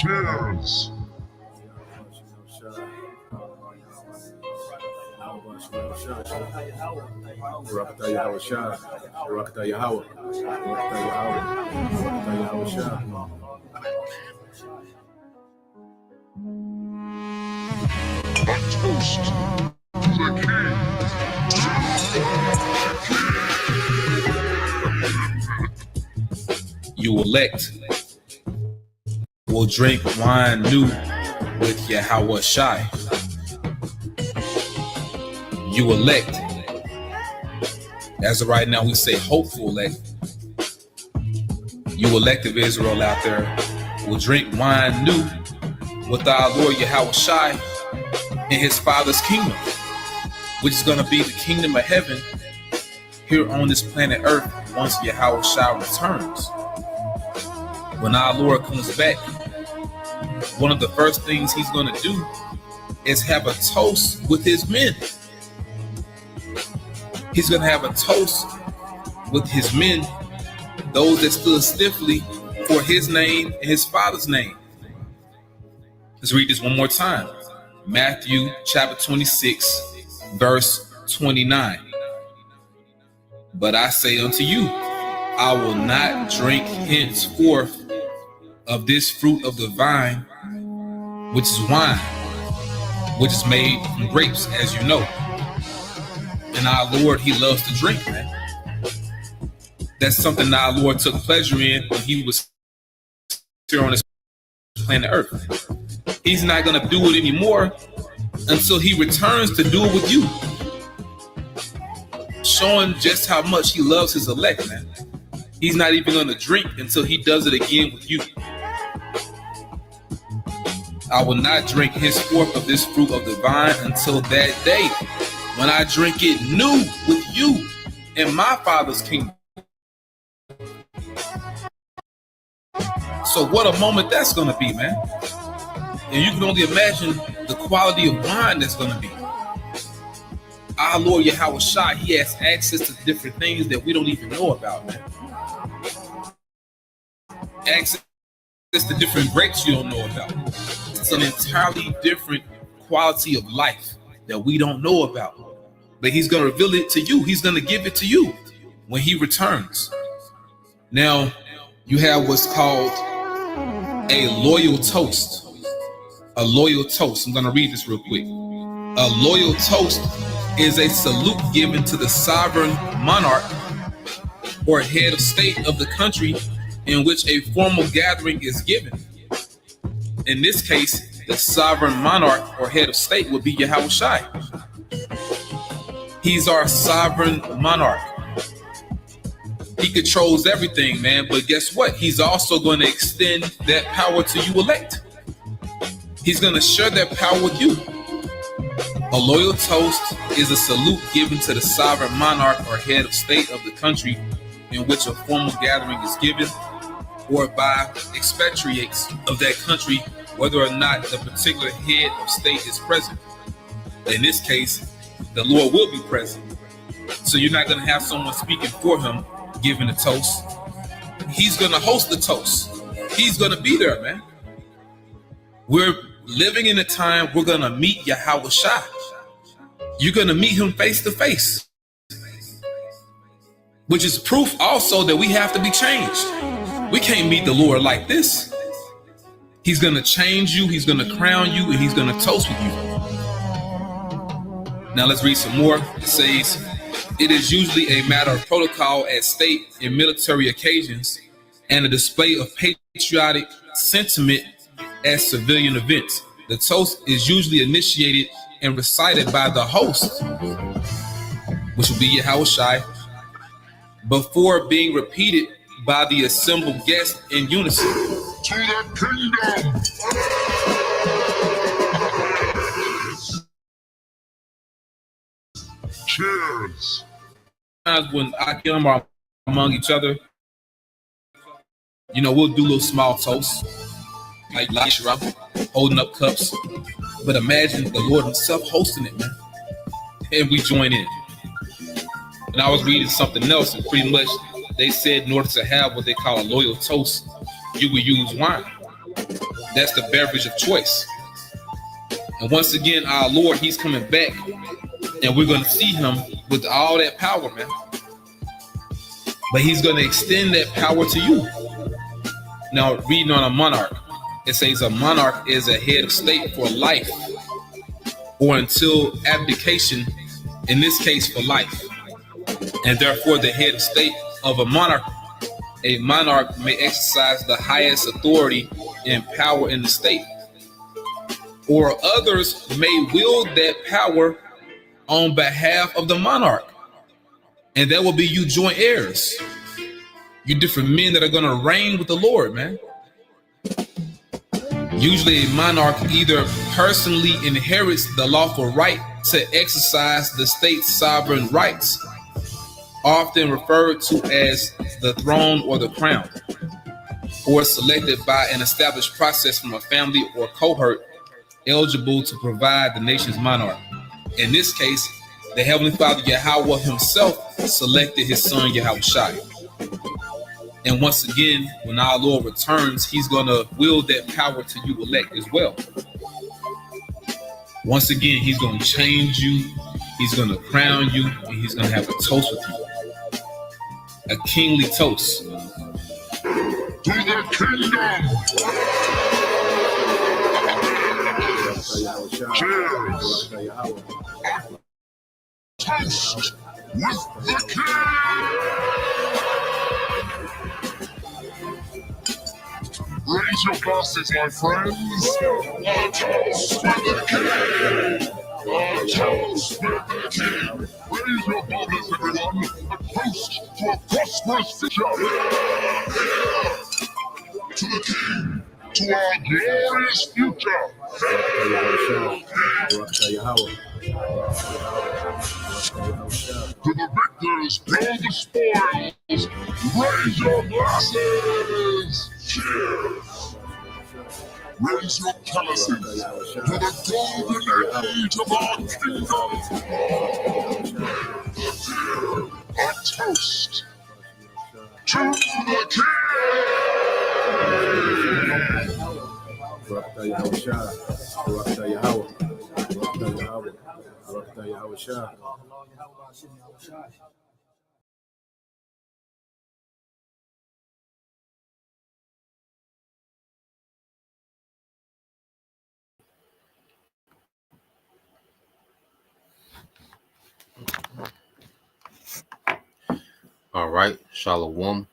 Cheers. A toast to the king. You elect will drink wine new with Yahweh Shai. You elect. As of right now, we say hopeful elect. You elect of Israel out there will drink wine new with our Lord Yahweh Shai in his Father's kingdom, which is going to be the kingdom of heaven here on this planet Earth once Yahweh Shai returns. When our Lord comes back, one of the first things he's going to do is have a toast with his men. He's going to have a toast with his men, those that stood stiffly for his name and his Father's name. Let's read this one more time. Matthew chapter 26, verse 29. But I say unto you, I will not drink henceforth of this fruit of the vine, which is wine, which is made from grapes, as you know. And our Lord, he loves to drink, man. That's something that our Lord took pleasure in when he was here on this planet Earth. He's not going to do it anymore until he returns to do it with you. Showing just how much he loves his elect, man. He's not even going to drink until he does it again with you. I will not drink henceforth of this fruit of the vine until that day when I drink it new with you in my Father's kingdom. So what a moment that's going to be, man. And you can only imagine the quality of wine that's going to be. Our Lord Yahweh Shai, he has access to different things that we don't even know about, man. Access to different grapes you don't know about. It's an entirely different quality of life that we don't know about. But he's going to reveal it to you. He's going to give it to you when he returns. Now, you have what's called a loyal toast. A loyal toast. I'm going to read this real quick. A loyal toast is a salute given to the sovereign monarch or head of state of the country in which a formal gathering is given. In this case, the sovereign monarch or head of state would be Yahweh Shai. He's our sovereign monarch. He controls everything, man. But guess what? He's also going to extend that power to you elect. He's going to share that power with you. A loyal toast is a salute given to the sovereign monarch or head of state of the country in which a formal gathering is given, or by expatriates of that country, whether or not the particular head of state is present. In this case, the Lord will be present. So you're not going to have someone speaking for him giving a toast. He's going to host the toast. He's going to be there, man. We're living in a time we're going to meet Yahweh Shai. You're going to meet him face to face, which is proof also that we have to be changed. We can't meet the Lord like this. He's going to change you. He's going to crown you, and he's going to toast with you. Now let's read some more. It says, it is usually a matter of protocol at state and military occasions and a display of patriotic sentiment at civilian events. The toast is usually initiated and recited by the host, which will be Yahweh Shai, before being repeated by the assembled guests in unison. To the kingdom! Cheers! When Akim are among each other, you know, we'll do little small toasts, like Lashra, holding up cups. But imagine the Lord himself hosting it, man. And we join in. And I was reading something else, and pretty much they said in order to have what they call a loyal toast, you would use wine. That's the beverage of choice. And once again, our Lord, he's coming back, and we're going to see him with all that power, man. But he's going to extend that power to you. Now, reading on a monarch, it says a monarch is a head of state for life or until abdication, in this case for life. And therefore, the head of state of a monarch may exercise the highest authority and power in the state. Or others may wield that power on behalf of the monarch. And that will be you joint heirs. You different men that are going to reign with the Lord, man. Usually a monarch either personally inherits the lawful right to exercise the state's sovereign rights, often referred to as the throne or the crown, or selected by an established process from a family or cohort eligible to provide the nation's monarch. In this case, the Heavenly Father Yahweh himself selected his son Yahushua. And once again, when our Lord returns, he's going to wield that power to you elect as well. Once again, he's going to change you, he's going to crown you, and he's going to have a toast with you. A kingly toast. To the kingdom! Cheers! Toast with the king! Raise your glasses, my friends. A toast with the king! A toast with the king! Raise your glasses, everyone. A toast to a prosperous future! To the king! To our glorious future! To the victors, blow the spoils! Raise your glasses! Cheers! Raise your chalices to the golden age of our kingdom! A toast to the king! All right, Shalom.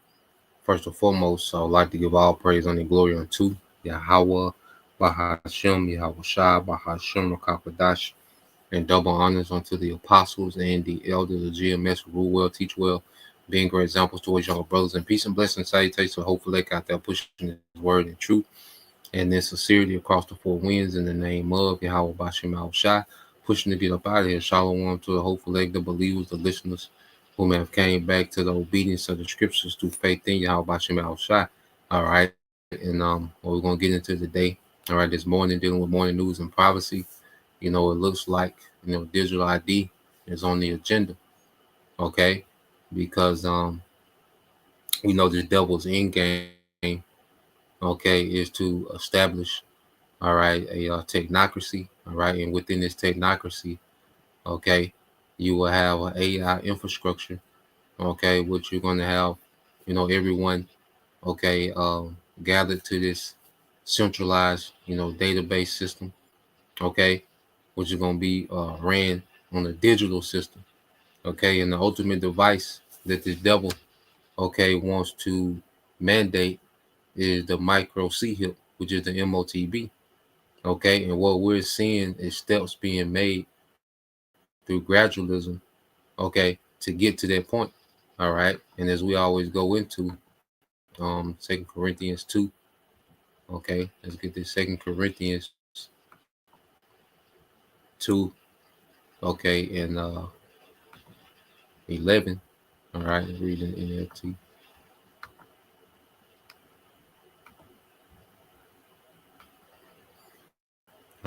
First and foremost, I would like to give all praise and glory unto Yahweh, Bahashem, Yahweh Shai, Bahashem, Rakakwadash, and double honors unto the apostles and the elders of GMS who rule well, teach well, being great examples towards y'all brothers. And peace and blessings, salutations to hopefully out there pushing his word and truth and in sincerity across the four winds in the name of Yahweh Bashem Yahweh Shai, pushing to get up out of here. Shalom to the hopeful leg, the believers, the listeners who may have came back to the obedience of the scriptures through faith in Yahweh Bashem Yahweh Shai. All right. And what we're going to get into today, all right, this morning, dealing with morning news and privacy. You know, it looks like, you know, digital ID is on the agenda, okay? Because we know the devil's end game, okay, is to establish, all right, a technocracy, all right? And within this technocracy, okay, you will have an AI infrastructure, okay, which you're going to have, you know, everyone, okay, gathered to this centralized, you know, database system, okay, which is going to be ran on a digital system, okay, and the ultimate device that this devil, okay, wants to mandate is the micro C-HIP, which is the MOTB, okay, and what we're seeing is steps being made through gradualism, okay, to get to that point, all right, and as we always go into 2 Corinthians 2, okay, let's get this 2 Corinthians 2, okay, and 11, all right, reading NLT.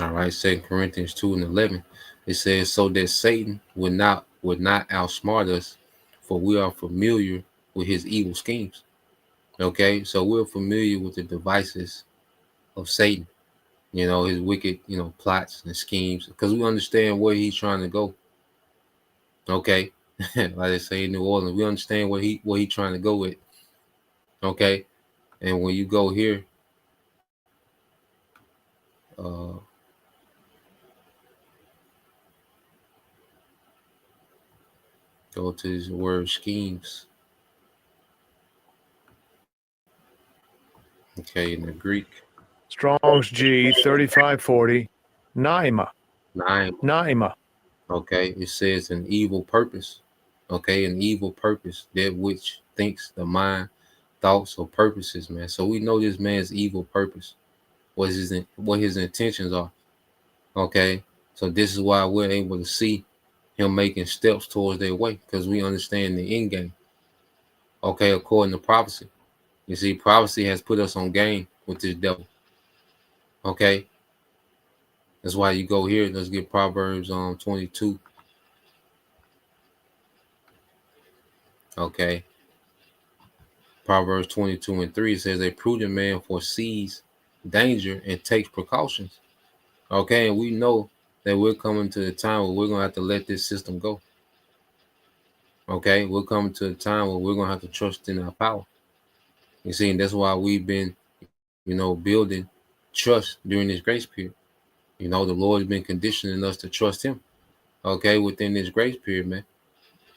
All right, 2 Corinthians 2 and 11, it says, so that Satan would not outsmart us, for we are familiar with his evil schemes. Okay, so we're familiar with the devices, of Satan, his wicked, plots and schemes, because we understand where he's trying to go. Okay. Like they say in New Orleans, we understand where he's trying to go with. Okay. And when you go here, uh, go to his word schemes. Okay, in the Greek. Strong's G 3540. Naima. Nine. Naima. Okay, it says an evil purpose. Okay, an evil purpose, that which thinks the mind, thoughts or purposes, man. So we know this man's evil purpose, what his intentions are. Okay, so this is why we're able to see him making steps towards their way, because we understand the end game. Okay, according to prophecy. You see, prophecy has put us on game with this devil. Okay, that's why you go here. Let's get Proverbs 22. Okay, Proverbs 22:3 says, a prudent man foresees danger and takes precautions. Okay, and we know that we're coming to the time where we're going to have to let this system go. Okay, we're coming to a time where we're going to have to trust in our power. You see, and that's why we've been, building trust during this grace period. The Lord's been conditioning us to trust him. Okay, within this grace period, man.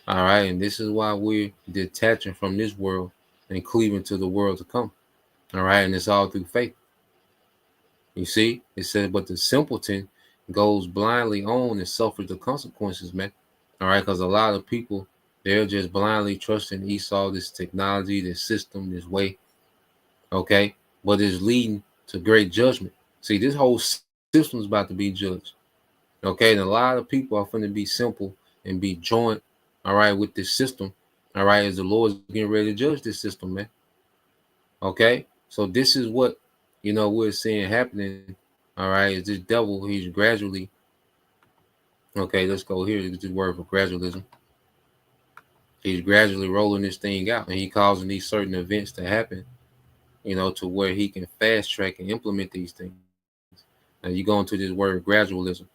All right, and this is why we're detaching from this world and cleaving to the world to come. All right, and it's all through faith. You see, it says, but the simpleton goes blindly on and suffers the consequences, man. All right, because a lot of people, they're just blindly trusting Esau, this technology, this system, this way. Okay, but it's leading to great judgment. See, this whole system is about to be judged. Okay, and a lot of people are going to be simple and be joined, all right, with this system. All right, as the Lord's getting ready to judge this system, man. Okay, so this is what we're seeing happening. All right, is this devil? He's gradually. Okay, let's go here. It's the word for gradualism. He's gradually rolling this thing out, and he causing these certain events to happen. To where he can fast track and implement these things. Now you go into this word gradualism.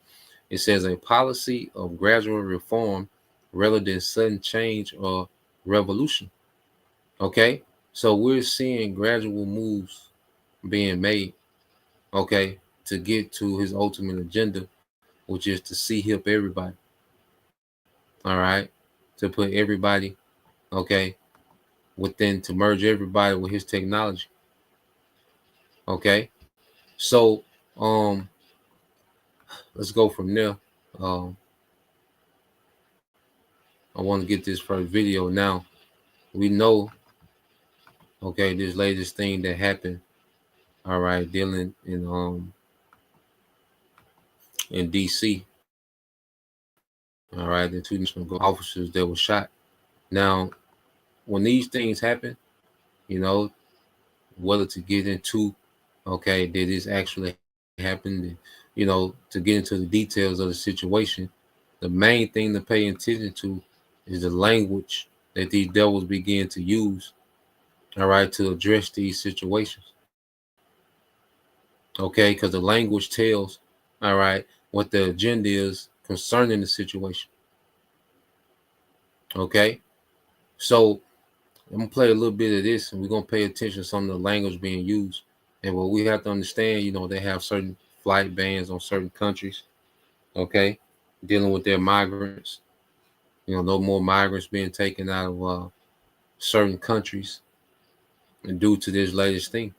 It says a policy of gradual reform rather than sudden change or revolution. Okay, so we're seeing gradual moves being made. Okay, to get to his ultimate agenda, which is to see help everybody. All right, to put everybody, okay, to merge everybody with his technology. Okay, so let's go from there. I want to get this first video now. We know, okay, this latest thing that happened, all right, dealing in DC. All right, the two officers that were shot. Now, when these things happen, whether to get into, okay, did this actually happen, to get into the details of the situation, the main thing to pay attention to is the language that these devils begin to use, all right, to address these situations. Okay, because the language tells, all right, what the agenda is concerning the situation. Okay, so I'm gonna play a little bit of this, and we're gonna pay attention to some of the language being used. And what we have to understand, they have certain flight bans on certain countries. Okay, dealing with their migrants. No more migrants being taken out of certain countries, and due to this latest thing.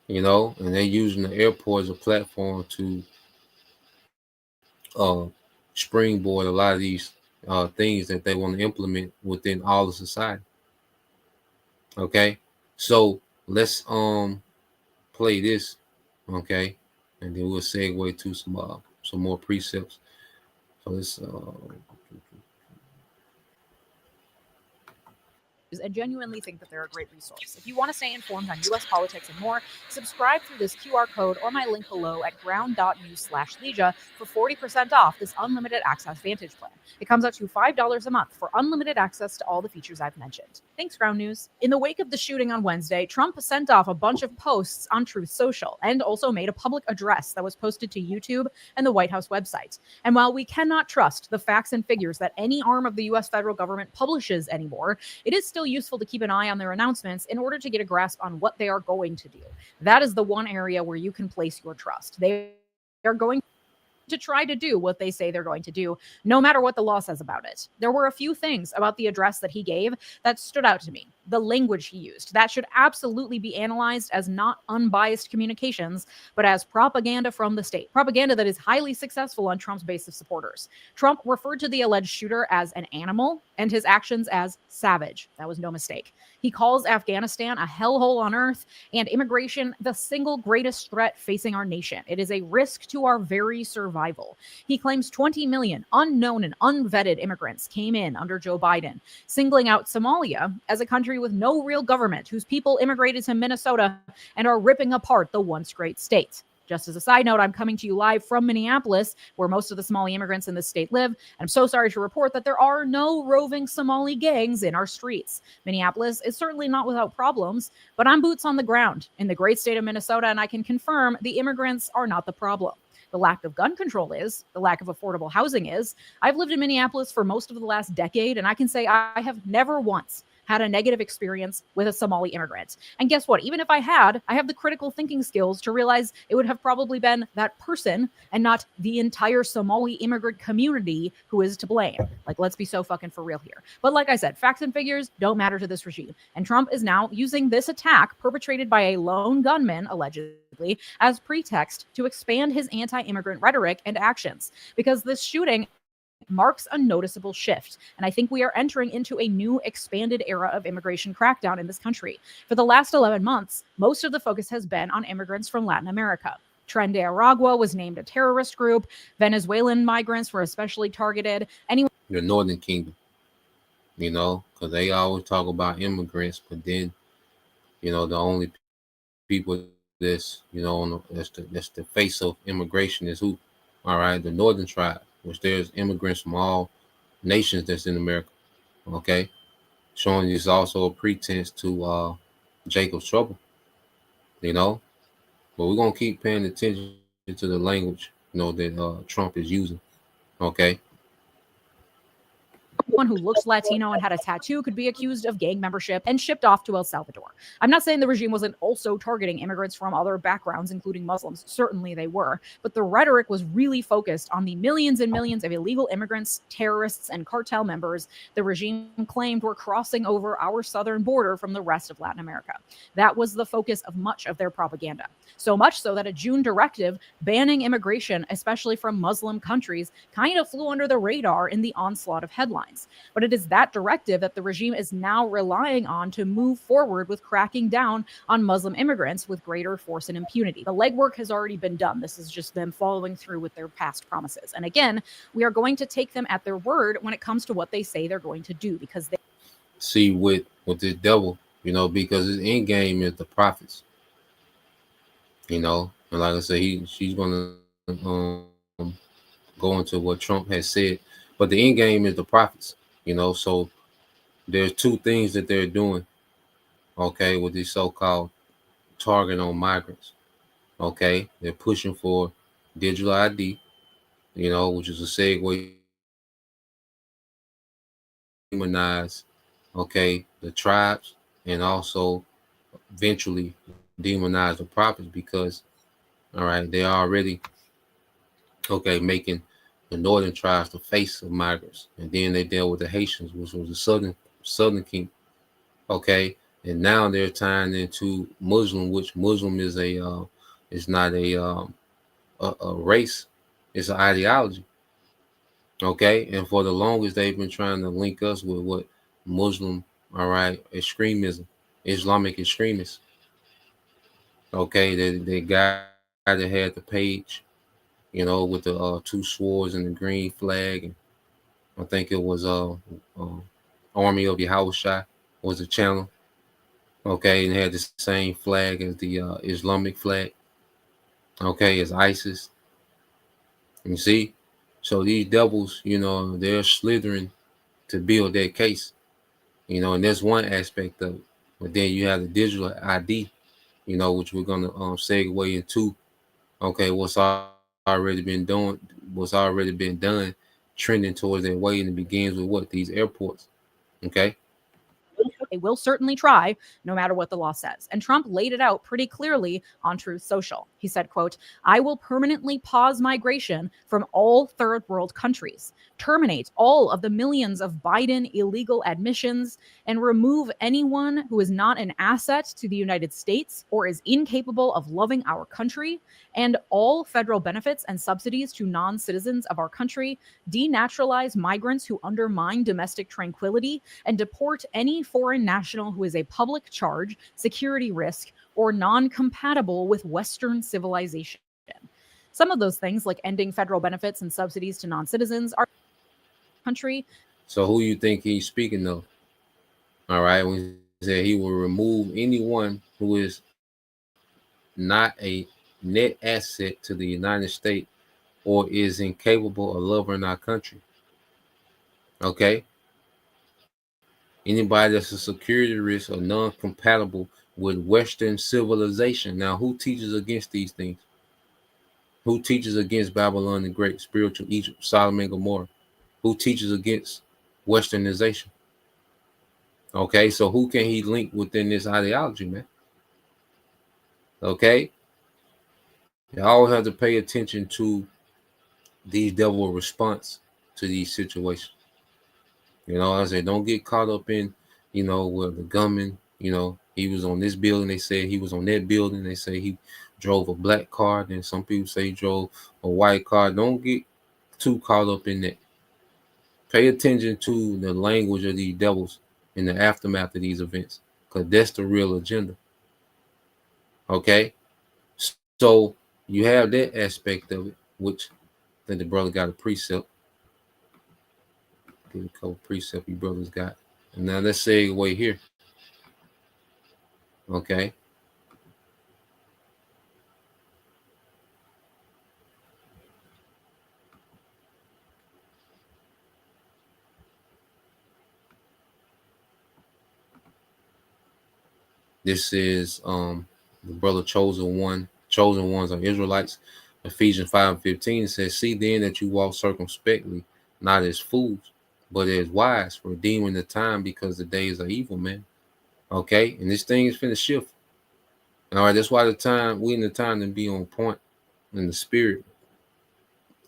And they're using the airport as a platform to springboard a lot of these things that they want to implement within all of society. Okay, so let's play this, okay, and then we'll segue to some more precepts. So let's and genuinely think that they're a great resource. If you want to stay informed on U.S. politics and more, subscribe through this QR code or my link below at ground.news/Legia for 40% off this unlimited access Vantage plan. It comes out to $5 a month for unlimited access to all the features I've mentioned. Thanks, Ground News. In the wake of the shooting on Wednesday, Trump sent off a bunch of posts on Truth Social and also made a public address that was posted to YouTube and the White House website. And while we cannot trust the facts and figures that any arm of the U.S. federal government publishes anymore, it is still useful to keep an eye on their announcements in order to get a grasp on what they are going to do. That is the one area where you can place your trust. They are going to try to do what they say they're going to do, no matter what the law says about it. There were a few things about the address that he gave that stood out to me. The language he used, that should absolutely be analyzed as not unbiased communications, but as propaganda from the state. Propaganda that is highly successful on Trump's base of supporters. Trump referred to the alleged shooter as an animal and his actions as savage. That was no mistake. He calls Afghanistan a hellhole on earth and immigration the single greatest threat facing our nation. It is a risk to our very survival. He claims 20 million unknown and unvetted immigrants came in under Joe Biden, singling out Somalia as a country with no real government whose people immigrated to Minnesota and are ripping apart the once great state. Just as a side note, I'm coming to you live from Minneapolis, where most of the Somali immigrants in this state live. And I'm so sorry to report that there are no roving Somali gangs in our streets. Minneapolis is certainly not without problems, but I'm boots on the ground in the great state of Minnesota, and I can confirm the immigrants are not the problem. The lack of gun control is, the lack of affordable housing is. I've lived in Minneapolis for most of the last decade, and I can say I have never once had a negative experience with a Somali immigrant. And guess what? Even if I have the critical thinking skills to realize it would have probably been that person and not the entire Somali immigrant community who is to blame. Like, let's be so fucking for real here. But like I said, facts and figures don't matter to this regime. And Trump is now using this attack perpetrated by a lone gunman, allegedly, as pretext to expand his anti-immigrant rhetoric and actions. Because this shooting marks a noticeable shift. And I think we are entering into a new expanded era of immigration crackdown in this country. For the last 11 months, most of the focus has been on immigrants from Latin America. Tren de Aragua was named a terrorist group. Venezuelan migrants were especially targeted. The Northern Kingdom, because they always talk about immigrants, but then, the only people that's, that's the face of immigration is who? All right, the Northern tribe, which there's immigrants from all nations that's in America, okay? Showing is also a pretense to Jacob's trouble, But we're going to keep paying attention to the language, that Trump is using, okay? One who looks Latino and had a tattoo could be accused of gang membership and shipped off to El Salvador. I'm not saying the regime wasn't also targeting immigrants from other backgrounds, including Muslims. Certainly they were. But the rhetoric was really focused on the millions and millions of illegal immigrants, terrorists, and cartel members the regime claimed were crossing over our southern border from the rest of Latin America. That was the focus of much of their propaganda. So much so that a June directive banning immigration, especially from Muslim countries, kind of flew under the radar in the onslaught of headlines. But it is that directive that the regime is now relying on to move forward with cracking down on Muslim immigrants with greater force and impunity. The legwork has already been done. This is just them following through with their past promises. And again, we are going to take them at their word when it comes to what they say they're going to do, because they see with this devil, because his end game is the prophets. And like I said, she's going to go into what Trump has said, but the end game is the prophets. So there's two things that they're doing, okay, with this so-called target on migrants, okay? They're pushing for digital ID, which is a segue, demonize, okay, the tribes, and also eventually demonize the prophets because, all right, they're already, okay, making the northern tribes the face of migrants, and then they dealt with the Haitians, which was the southern king, okay, and now they're tying into Muslim, which Muslim is is not a race, it's an ideology, okay, and for the longest they've been trying to link us with what Muslim, all right, extremism, Islamic extremists, okay, they guy that had the page, with the two swords and the green flag, and I think it was Army of Yahushua, was a channel. Okay, and had the same flag as the Islamic flag. Okay, as ISIS. You see, so these devils, they're slithering to build that case. And that's one aspect of it. But then you have the digital ID, which we're gonna segue into. Okay, already been done, what's already been done, trending towards that way, and it begins with what? These airports. Okay. They will certainly try, no matter what the law says. And Trump laid it out pretty clearly on Truth Social. He said, quote, "I will permanently pause migration from all third world countries, terminate all of the millions of Biden illegal admissions, and remove anyone who is not an asset to the United States or is incapable of loving our country, and all federal benefits and subsidies to non-citizens of our country, denaturalize migrants who undermine domestic tranquility, and deport any foreign national who is a public charge, security risk, or non-compatible with Western civilization." Some of those things, like ending federal benefits and subsidies to non-citizens, are country. So who you think he's speaking of? All right, when he said he will remove anyone who is not a net asset to the United States or is incapable of loving our country. Okay. Anybody that's a security risk or non-compatible with Western civilization. Now, who teaches against these things? Who teaches against Babylon the Great, spiritual Egypt, Sodom and Gomorrah? Who teaches against Westernization? Okay, so who can he link within this ideology, man? Okay, you always have to pay attention to these devil response to these situations. I say, don't get caught up in, where the gunman, he was on this building. They said he was on that building. They say he drove a black car. Then some people say he drove a white car. Don't get too caught up in that. Pay attention to the language of these devils in the aftermath of these events, because that's the real agenda. Okay? So you have that aspect of it, which I think the brother got a precept. Get a couple precepts you brothers got. And now let's segue here. Okay. This is the brother chosen ones are Israelites. Ephesians 5:15 says, "See then that you walk circumspectly, not as fools, but as wise, redeeming the time, because the days are evil," man. Okay, and this thing is finna shift. All right, that's why we in the time to be on point in the spirit.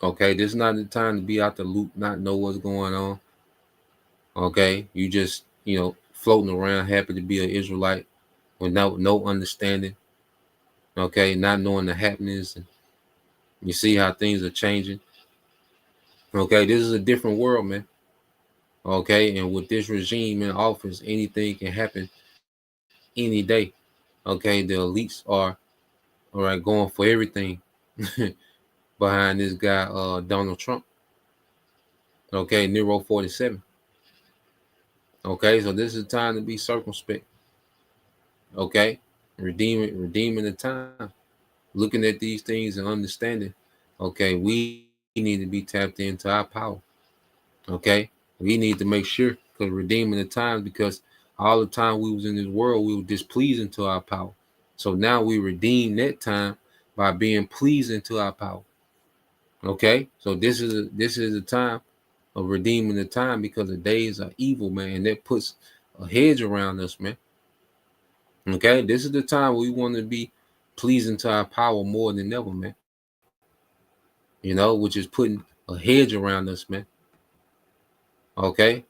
Okay, this is not the time to be out the loop, not know what's going on. Okay, you just floating around, happy to be an Israelite with no understanding. Okay, not knowing the happenings, and you see how things are changing. Okay, this is a different world, man. Okay, and with this regime in office, anything can happen any day. Okay, the elites are all right going for everything behind this guy, Donald Trump. Okay, Nero 47. Okay, so this is time to be circumspect. Okay, redeeming the time, looking at these things and understanding. Okay, we need to be tapped into our power. Okay, we need to make sure, because redeeming the time, because all the time we was in this world, we were displeasing to our power. So now we redeem that time by being pleasing to our power. Okay, so this is a time of redeeming the time, because the days are evil, man, and that puts a hedge around us, man. Okay, this is the time we want to be pleasing to our power more than ever, man. Which is putting a hedge around us, man. Okay,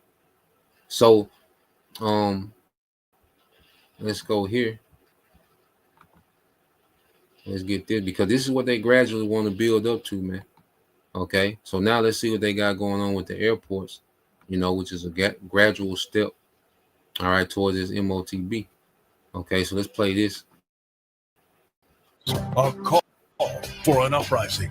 so let's go here. Let's get this, because this is what they gradually want to build up to, man. Okay, so now let's see what they got going on with the airports, which is a gradual step, all right, towards this MOTB. Okay, so let's play this. A call for an uprising.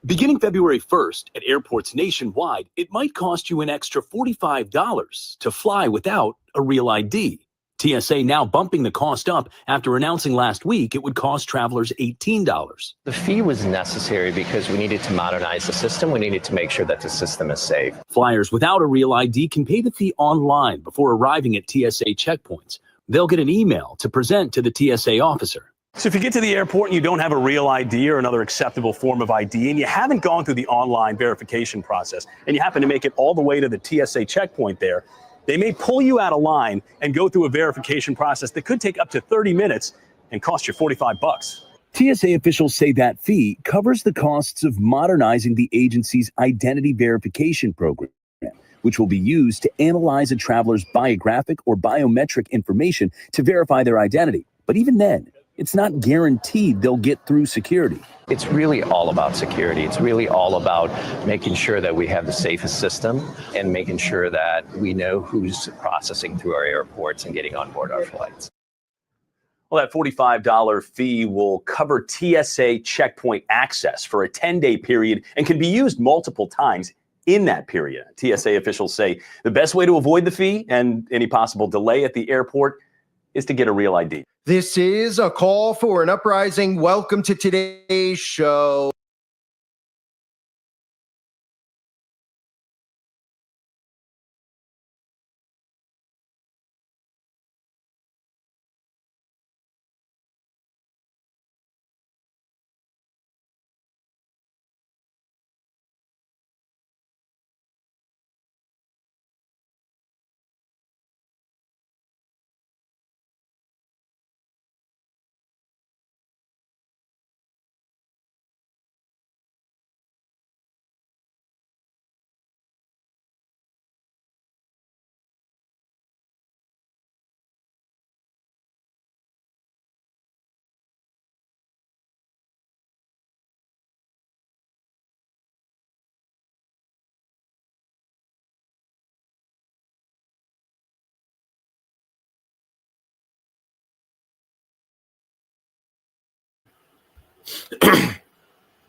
Beginning February 1st at airports nationwide, it might cost you an extra $45 to fly without a real ID. TSA now bumping the cost up after announcing last week it would cost travelers $18. The fee was necessary because we needed to modernize the system. We needed to make sure that the system is safe. Flyers without a real ID can pay the fee online before arriving at TSA checkpoints. They'll get an email to present to the TSA officer. So if you get to the airport and you don't have a real ID or another acceptable form of ID, and you haven't gone through the online verification process, and you happen to make it all the way to the TSA checkpoint there, they may pull you out of line and go through a verification process that could take up to 30 minutes and cost you $45. TSA officials say that fee covers the costs of modernizing the agency's identity verification program, which will be used to analyze a traveler's biographic or biometric information to verify their identity. But even then, it's not guaranteed they'll get through security. It's really all about security. It's really all about making sure that we have the safest system and making sure that we know who's processing through our airports and getting on board our flights. Well, that $45 fee will cover TSA checkpoint access for a 10-day period and can be used multiple times in that period. TSA officials say the best way to avoid the fee and any possible delay at the airport is to get a real ID. This is a call for an uprising. Welcome to today's show.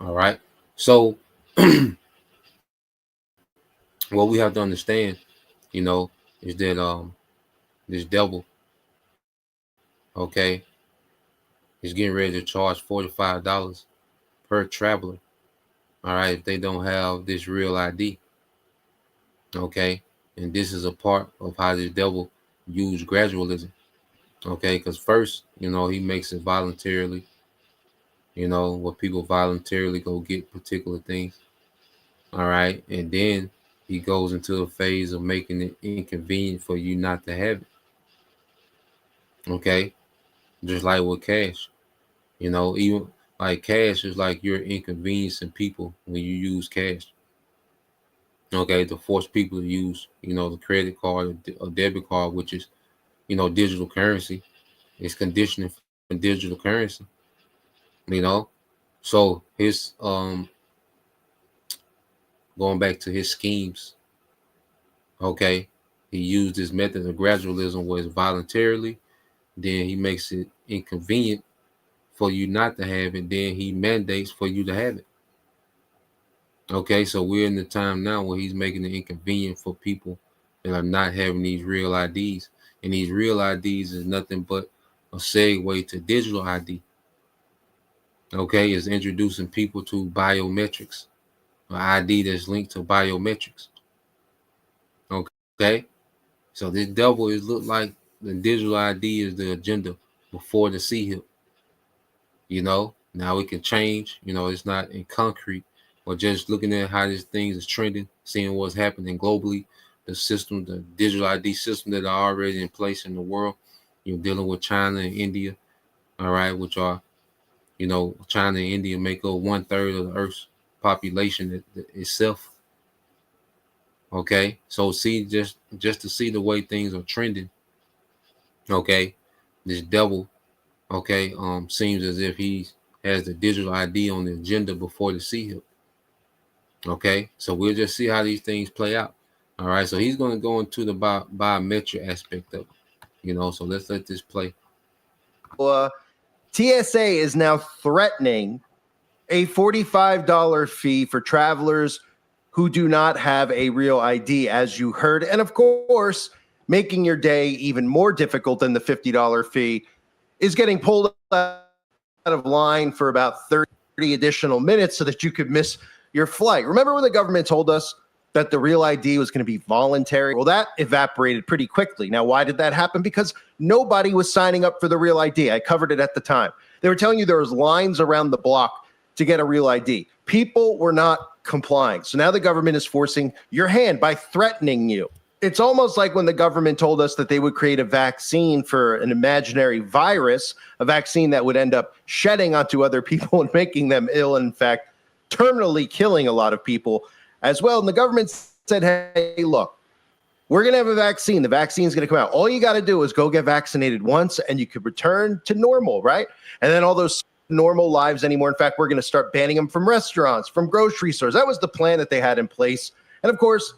All right. So what we have to understand, is that this devil, okay, is getting ready to charge $45 per traveler. All right, if they don't have this real ID. Okay. And this is a part of how this devil used gradualism. Okay, because first, he makes it voluntarily. Where people voluntarily go get particular things. All right. And then he goes into a phase of making it inconvenient for you not to have it. Okay. Just like with cash, even like cash is like you're inconveniencing people when you use cash. Okay. To force people to use, the credit card or debit card, which is, digital currency. It's conditioning for digital currency. So his going back to his schemes, okay, he used this method of gradualism where it's voluntarily, then he makes it inconvenient for you not to have it, then he mandates for you to have it. Okay, so we're in the time now where he's making it inconvenient for people that are not having these real IDs. And these real IDs is nothing but a segue to digital ID. Okay, is introducing people to biometrics, an ID that's linked to biometrics. Okay, so this devil is look like the digital ID is the agenda before the CHIP. Now it can change. It's not in concrete, but just looking at how these things is trending, seeing what's happening globally, the system, the digital ID system that are already in place in the world. You're dealing with China and India, all right, which are China and India make up 1/3 of the Earth's population itself. Okay, so see, just to see the way things are trending. Okay, this devil, okay, seems as if he has the digital ID on the agenda before the CHIP. Okay, so we'll just see how these things play out. All right, so he's going to go into the biometric aspect of it. So let's let this play. TSA is now threatening a $45 fee for travelers who do not have a real ID, as you heard. And of course, making your day even more difficult than the $50 fee is getting pulled out of line for about 30 additional minutes so that you could miss your flight. Remember when the government told us that the real ID was going to be voluntary? Well, that evaporated pretty quickly. Now, why did that happen? Because nobody was signing up for the real ID. I covered it at the time. They were telling you there was lines around the block to get a real ID. People were not complying. So now the government is forcing your hand by threatening you. It's almost like when the government told us that they would create a vaccine for an imaginary virus, a vaccine that would end up shedding onto other people and making them ill, and in fact, terminally killing a lot of people as well. And the government said, hey, look, we're going to have a vaccine. The vaccine is going to come out. All you got to do is go get vaccinated once and you could return to normal, right? And then all those normal lives anymore. In fact, we're going to start banning them from restaurants, from grocery stores. That was the plan that they had in place. And of course,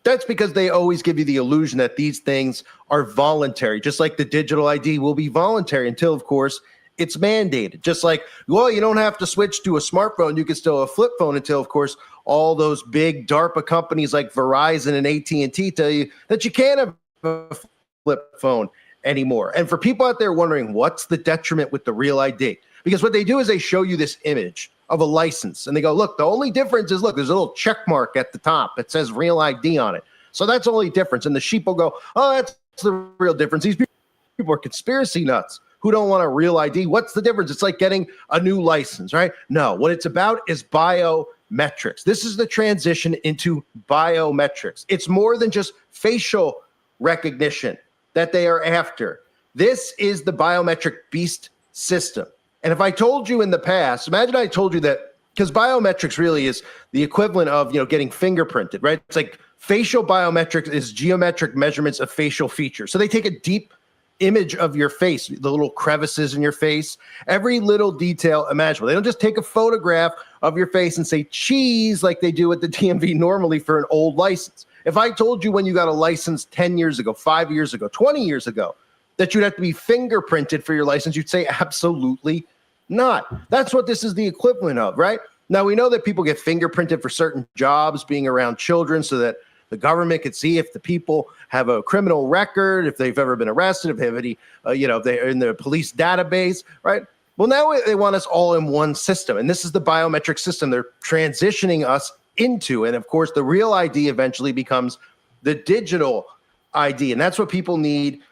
that's because they always give you the illusion that these things are voluntary, just like the digital ID will be voluntary until, of course, it's mandated. Just like, well, you don't have to switch to a smartphone. You can still have a flip phone until, of course, all those big DARPA companies like Verizon and AT&T tell you that you can't have a flip phone anymore. And for people out there wondering what's the detriment with the real ID, because what they do is they show you this image of a license and they go, look, the only difference is, look, there's a little check mark at the top that says real ID on it. So that's the only difference. And the sheep will go, oh, that's the real difference. These people are conspiracy nuts who don't want a real ID. What's the difference? It's like getting a new license, right? No, what it's about is biometrics. This is the transition into biometrics. It's more than just facial recognition that they are after. This is the biometric beast system. And if I told you in the past, imagine I told you that, because biometrics really is the equivalent of, getting fingerprinted, right? It's like facial biometrics is geometric measurements of facial features. So they take a deep image of your face, the little crevices in your face, every little detail imaginable. They don't just take a photograph of your face and say cheese like they do at the DMV normally for an old license. If I told you when you got a license 10 years ago, 5 years ago, 20 years ago, that you'd have to be fingerprinted for your license, you'd say absolutely not. That's what this is the equivalent of, right? Now, we know that people get fingerprinted for certain jobs, being around children, so that the government could see if the people have a criminal record, if they've ever been arrested, if they have any, if they're in the police database, right? Well, now they want us all in one system, and this is the biometric system they're transitioning us into. And of course, the real ID eventually becomes the digital ID, and that's what people need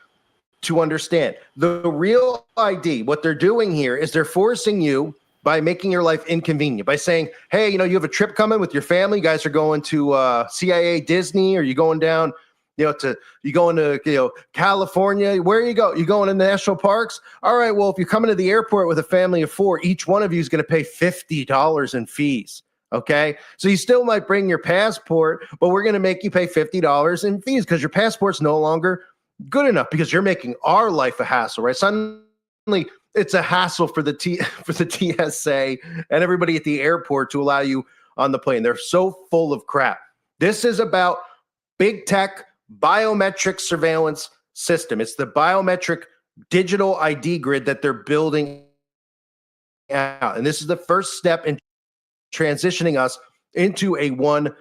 to understand. The real ID, what they're doing here is they're forcing you by making your life inconvenient, by saying, hey, you have a trip coming with your family. You guys are going to CIA Disney, or you going down, you going to California. Where you go? You going to national parks? All right, well, if you're coming to the airport with a family of 4, each one of you is going to pay $50 in fees. Okay, so you still might bring your passport, but we're going to make you pay $50 in fees because your passport's no longer good enough, because you're making our life a hassle, right? Suddenly it's a hassle for the TSA and everybody at the airport to allow you on the plane. They're so full of crap. This is about big tech biometric surveillance system. It's the biometric digital ID grid that they're building out. And this is the first step in transitioning us into a one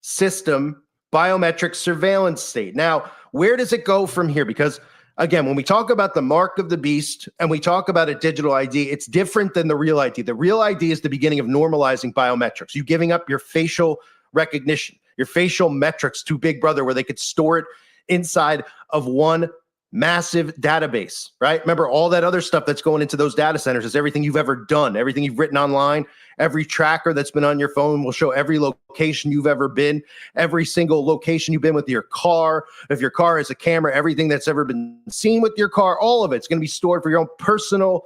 system biometric surveillance state. Now, where does it go from here? Because again, when we talk about the mark of the beast and we talk about a digital ID, it's different than the real ID. The real ID is the beginning of normalizing biometrics. You giving up your facial recognition, your facial metrics to Big Brother, where they could store it inside of one massive database, right? Remember, all that other stuff that's going into those data centers is everything you've ever done, everything you've written online, every tracker that's been on your phone will show every location you've ever been, every single location you've been with your car. If your car has a camera, everything that's ever been seen with your car, all of it's going to be stored for your own personal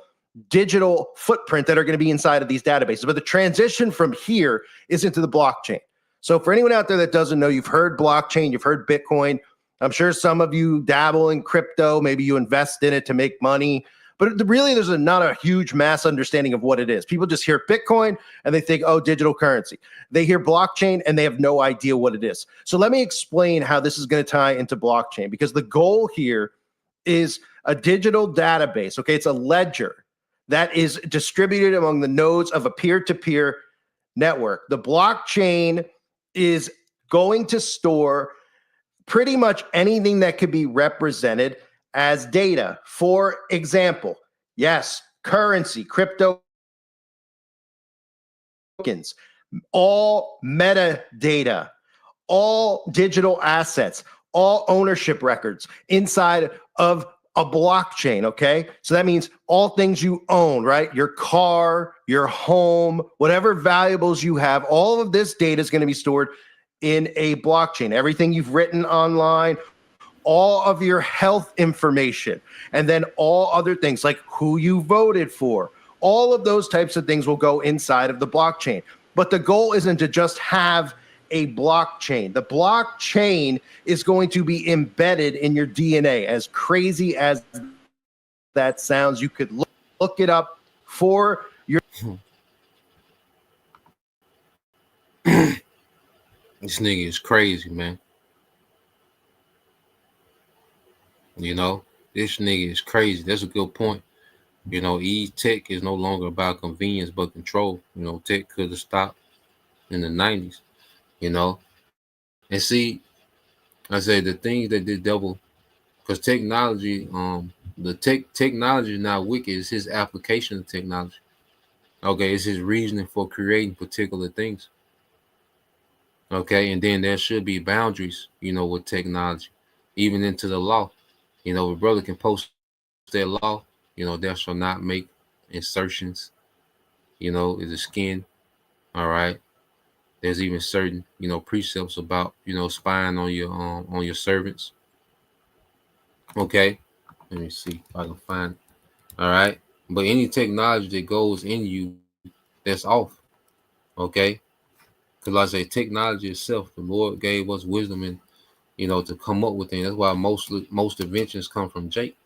digital footprint that are going to be inside of these databases. But the transition from here is into the blockchain. So for anyone out there that doesn't know, you've heard blockchain, you've heard Bitcoin. I'm sure some of you dabble in crypto. Maybe you invest in it to make money. But really, there's not a huge mass understanding of what it is. People just hear Bitcoin and they think, oh, digital currency. They hear blockchain and they have no idea what it is. So let me explain how this is going to tie into blockchain, because the goal here is a digital database. Okay, it's a ledger that is distributed among the nodes of a peer-to-peer network. The blockchain is going to store pretty much anything that could be represented as data. For example, yes, currency, crypto tokens, all metadata, all digital assets, all ownership records inside of a blockchain, okay? So that means all things you own, right? Your car, your home, whatever valuables you have, all of this data is going to be stored in a blockchain. Everything you've written online, all of your health information, and then all other things like who you voted for. All of those types of things will go inside of the blockchain. But the goal isn't to just have a blockchain. The blockchain is going to be embedded in your DNA. As crazy as that sounds, you could look it up for your. This nigga is crazy, man. You know, this nigga is crazy. That's a good point. You know, tech is no longer about convenience but control. You know, tech could have stopped in the 90s, you know. And see, I say the things that this devil, because technology, technology is not wicked, it's his application of technology. Okay, it's his reasoning for creating particular things. Okay, and then there should be boundaries, you know, with technology, even into the law. You know, a brother can post their law, you know, thou shalt not make insertions, you know, in the skin. All right. There's even certain, you know, precepts about, you know, spying on your servants. Okay. Let me see if I can find it. All right. But any technology that goes in you, that's off. Okay. Because like I say, technology itself, the Lord gave us wisdom and, you know, to come up with things. That's why most inventions come from Jake.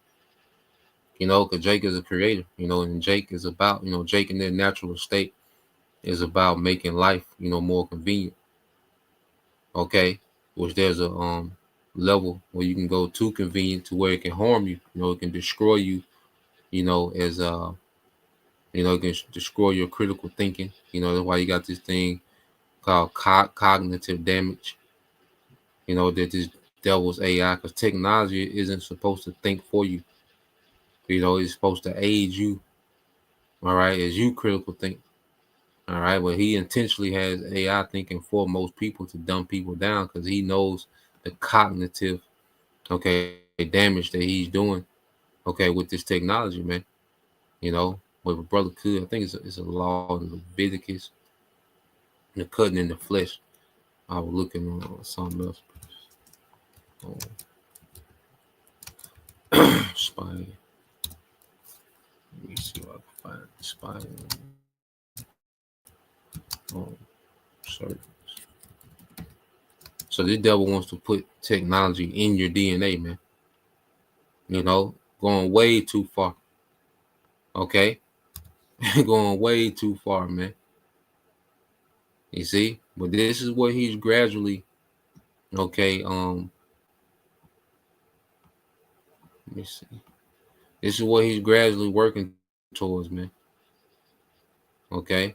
You know, because Jake is a creator, you know, and Jake is about, you know, Jake in their natural state is about making life, you know, more convenient. Okay. Which there's a level where you can go too convenient to where it can harm you, you know, it can destroy you, you know, as you know, it can destroy your critical thinking. You know, that's why you got this thing called cognitive damage. You know, that this devil's AI, because technology isn't supposed to think for you. You know, it's supposed to aid you. All right, as you critical think. All right, but he intentionally has AI thinking for most people to dumb people down because he knows the cognitive, okay, damage that he's doing, okay, with this technology, man. You know, what a brother could, I think it's a law in Leviticus, the cutting in the flesh. I was looking on something else. Spy. Let me see if I can find spy. Sorry. So this devil wants to put technology in your DNA, man. You know, going way too far. Okay? Going way too far, man. You see? But this is what he's gradually, okay, let me see. This is what he's gradually working towards, man. Okay?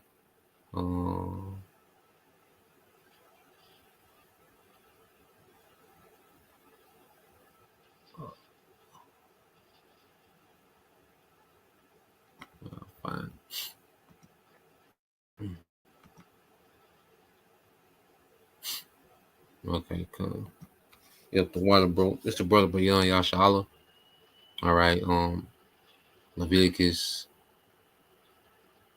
Fine. Okay, cool. Yep, the water broke. It's the brother Bayan Yashala. All right, Leviticus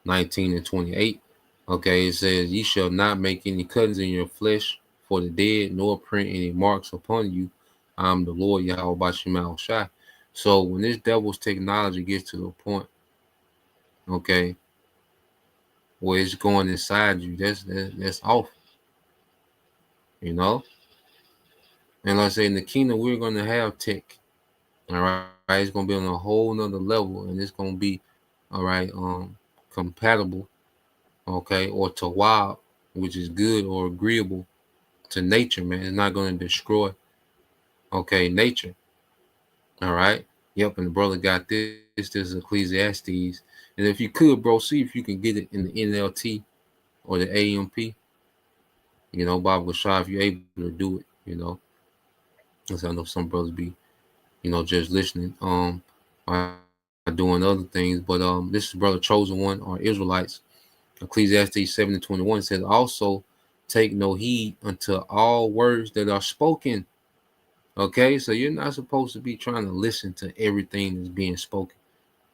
19 and 28. Okay, it says, "Ye shall not make any cuttings in your flesh for the dead, nor print any marks upon you. I'm the Lord Yahweh Bashim Shai." So when this devil's technology gets to the point, okay, where it's going inside you, that's off. You know? And like I say, in the kingdom, we're gonna have tech. All right, it's gonna be on a whole nother level, and it's gonna be all right, compatible, okay, or tawab, which is good or agreeable to nature, man. It's not gonna destroy, okay, nature. All right. Yep, and the brother got this. This is Ecclesiastes. And if you could, bro, see if you can get it in the NLT or the AMP. You know, Bob Gashah, if you're able to do it, you know. Because I know some brothers be, you know, just listening, are doing other things. But this is Brother Chosen One, or Israelites. Ecclesiastes 7:21 says, also take no heed unto all words that are spoken. Okay, so you're not supposed to be trying to listen to everything that's being spoken.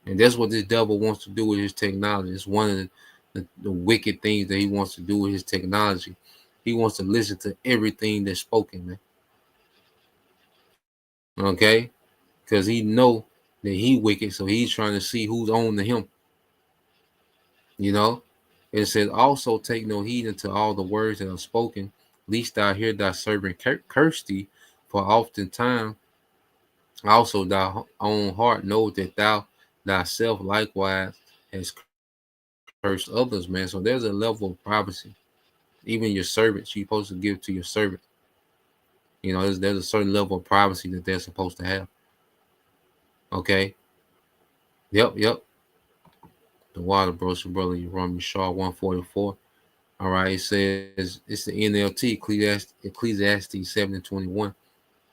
And that's what this devil wants to do with his technology. It's one of the wicked things that he wants to do with his technology. He wants to listen to everything that's spoken, man. Okay? Because he know that he wicked, so he's trying to see who's on to him. You know? It says, also take no heed unto all the words that are spoken, lest thou hear thy servant curse thee, for oftentimes also thy own heart knows that thou thyself likewise has cursed others, man. So there's a level of privacy. Even your servants, you're supposed to give to your servant. You know, there's a certain level of privacy that they're supposed to have. Okay. Yep. The water, brother, Yerami Shaw 144. All right, it says it's the NLT, Ecclesiastes 7:21.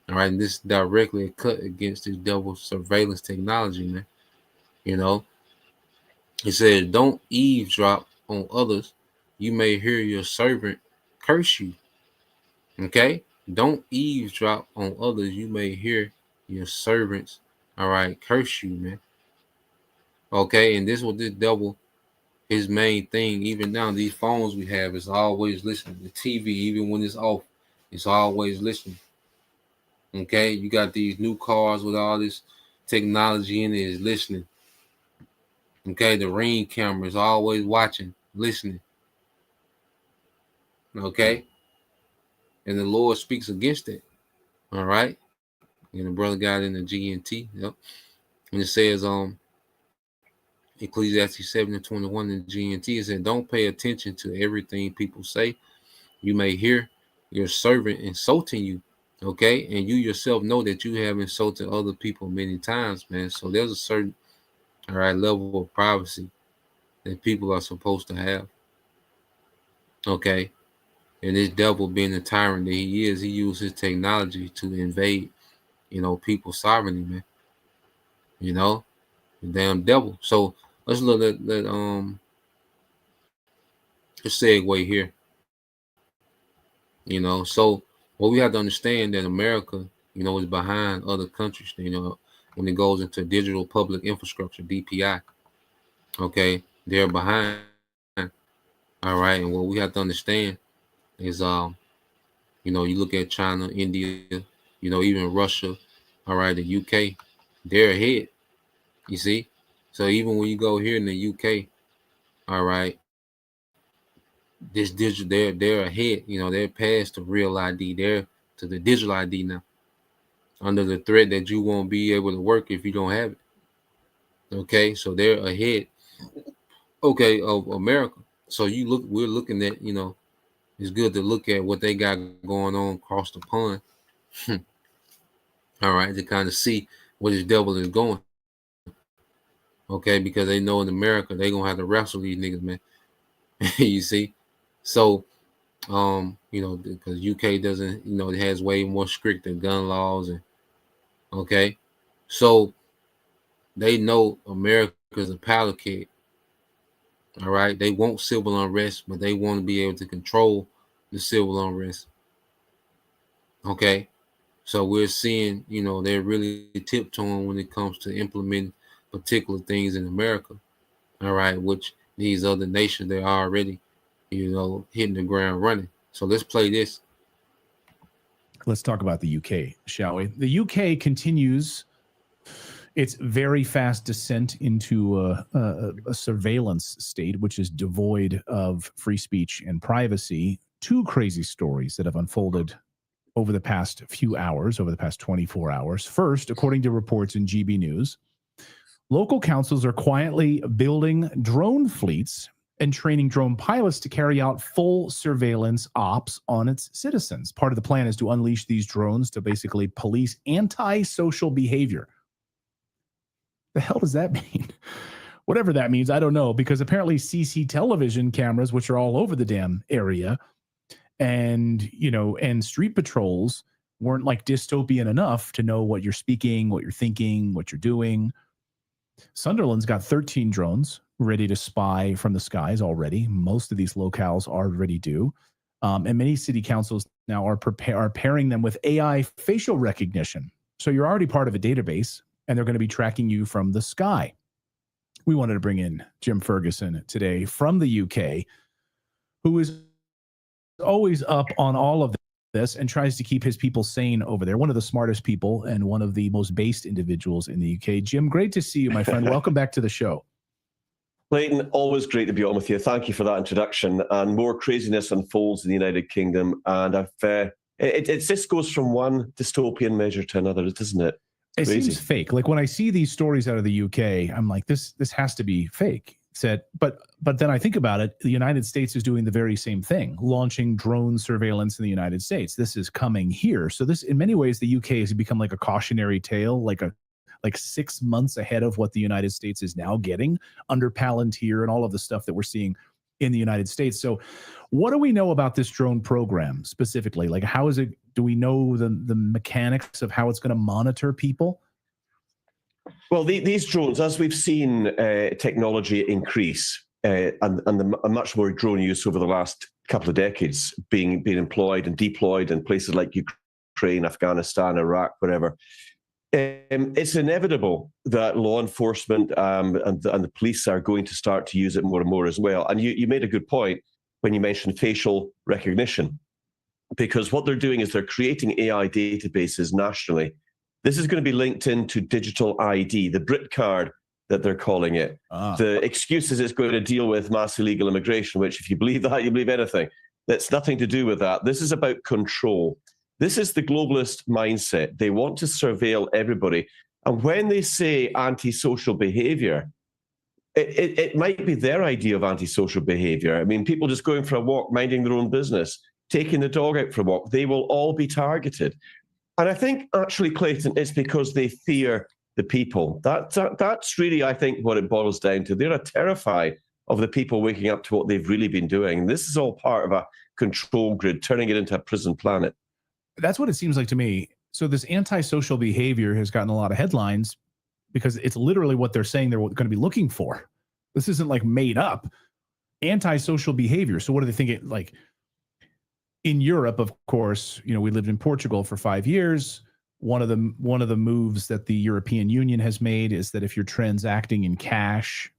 All right, and this directly cut against this double surveillance technology, man. You know, it says, don't eavesdrop on others. You may hear your servant curse you. Okay, don't eavesdrop on others. You may hear your servants, all right, curse you, man. Okay, and this was this devil. His main thing, even now, these phones we have is always listening. The TV, even when it's off, it's always listening. Okay, you got these new cars with all this technology in it, is listening. Okay, the Ring camera is always watching, listening. Okay, and the Lord speaks against it. All right, and the brother got in the GNT. Yep, and it says Ecclesiastes 7:21 in GNT, it said, don't pay attention to everything people say. You may hear your servant insulting you, okay? And you yourself know that you have insulted other people many times, man. So there's a certain, all right, level of privacy that people are supposed to have, okay? And this devil, being the tyrant that he is, he uses technology to invade, you know, people's sovereignty, man. You know, the damn devil. So let's look at let's segue here. You know, so what we have to understand that America, you know, is behind other countries, you know, when it goes into digital public infrastructure, DPI. Okay, they're behind. All right, and what we have to understand is you know, you look at China, India, you know, even Russia, all right, the UK, they're ahead. You see? So even when you go here in the UK, all right, this digital, they're ahead. You know, they're past the real ID. They're to the digital ID now, under the threat that you won't be able to work if you don't have it. Okay, so they're ahead. Okay, of America. So we're looking at, you know, it's good to look at what they got going on across the pond. All right, to kind of see where this devil is going. Okay, because they know in America they're gonna have to wrestle these niggas, man. You see? So you know, because UK doesn't, you know, it has way more stricter gun laws, and okay, so they know America's a powder keg. All right, they want civil unrest, but they want to be able to control the civil unrest. Okay, so we're seeing, you know, they're really tiptoeing when it comes to implementing particular things in America. All right, which these other nations, they're already, you know, hitting the ground running. So let's play this. Let's talk about the UK, shall we? The UK continues its very fast descent into a surveillance state, which is devoid of free speech and privacy. Two crazy stories that have unfolded over the past few hours, over the past 24 hours. First, according to reports in GB News, local councils are quietly building drone fleets and training drone pilots to carry out full surveillance ops on its citizens. Part of the plan is to unleash these drones to basically police anti-social behavior. The hell does that mean? Whatever that means, I don't know, because apparently CC television cameras, which are all over the damn area, and street patrols weren't like dystopian enough to know what you're speaking, what you're thinking, what you're doing. Sunderland's got 13 drones ready to spy from the skies already. Most of these locales already do. And many city councils now are pairing them with AI facial recognition. So you're already part of a database, and they're going to be tracking you from the sky. We wanted to bring in Jim Ferguson today from the UK, who is always up on all of this and tries to keep his people sane over there. One of the smartest people and one of the most based individuals in the UK. Jim, great to see you, my friend. Welcome back to the show. Clayton, always great to be on with you. Thank you for that introduction. And more craziness unfolds in the United Kingdom. And it just goes from one dystopian measure to another, doesn't it? It seems fake. Like when I see these stories out of the UK, I'm like, this has to be fake. But then I think about it, the United States is doing the very same thing, launching drone surveillance in the United States. This is coming here. So this, in many ways, the UK has become like a cautionary tale, like 6 months ahead of what the United States is now getting under Palantir and all of the stuff that we're seeing in the United States. So what do we know about this drone program specifically? Like, how is it, do we know the mechanics of how it's going to monitor people? Well, these drones, as we've seen technology increase and a much more drone use over the last couple of decades being employed and deployed in places like Ukraine, Afghanistan, Iraq, wherever, it's inevitable that law enforcement and the police are going to start to use it more and more as well. And you made a good point when you mentioned facial recognition, because what they're doing is they're creating AI databases nationally. This is going to be linked into digital ID, the Brit card that they're calling it. The excuse is it's going to deal with mass illegal immigration, which if you believe that, you believe anything. That's nothing to do with that. This is about control. This is the globalist mindset. They want to surveil everybody. And when they say antisocial behavior, it might be their idea of antisocial behavior. I mean, people just going for a walk, minding their own business, taking the dog out for a walk, they will all be targeted. And I think, actually, Clayton, it's because they fear the people. That's really, I think, what it boils down to. They're terrified of the people waking up to what they've really been doing. This is all part of a control grid, turning it into a prison planet. That's what it seems like to me. So this antisocial behavior has gotten a lot of headlines because it's literally what they're saying they're going to be looking for. This isn't like made up. Antisocial behavior. So what are they thinking? Like in Europe, of course, we lived in Portugal for 5 years. One of the moves that the European Union has made is that if you're transacting in cash,